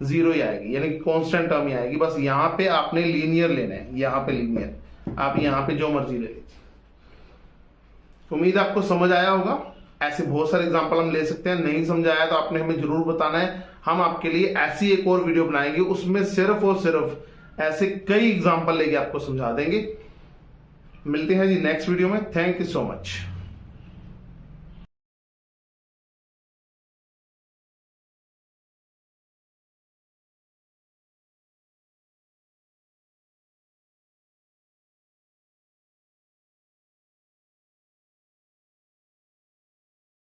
0 ही आएगी, यानी कांस्टेंट टर्म ही आएगी। बस यहाँ पे आपने लीनियर लेना है, यहाँ पे लीनियर, आप यहाँ पे जो मर्जी ले लीजिए। उम्मीद है आपको समझ आया होगा। ऐसे बहुत सारे एग्जांपल हम ले सकते हैं, नहीं समझ आया तो आपने हमें जरूर बताना है, हम आपके लिए ऐसी एक और वीडियो बनाएंगे, उसमें सिर्फ और सिर्फ ऐसे कई एग्जांपल लेके आपको समझा देंगे। मिलते हैं जी नेक्स्ट वीडियो में। Thank you so much.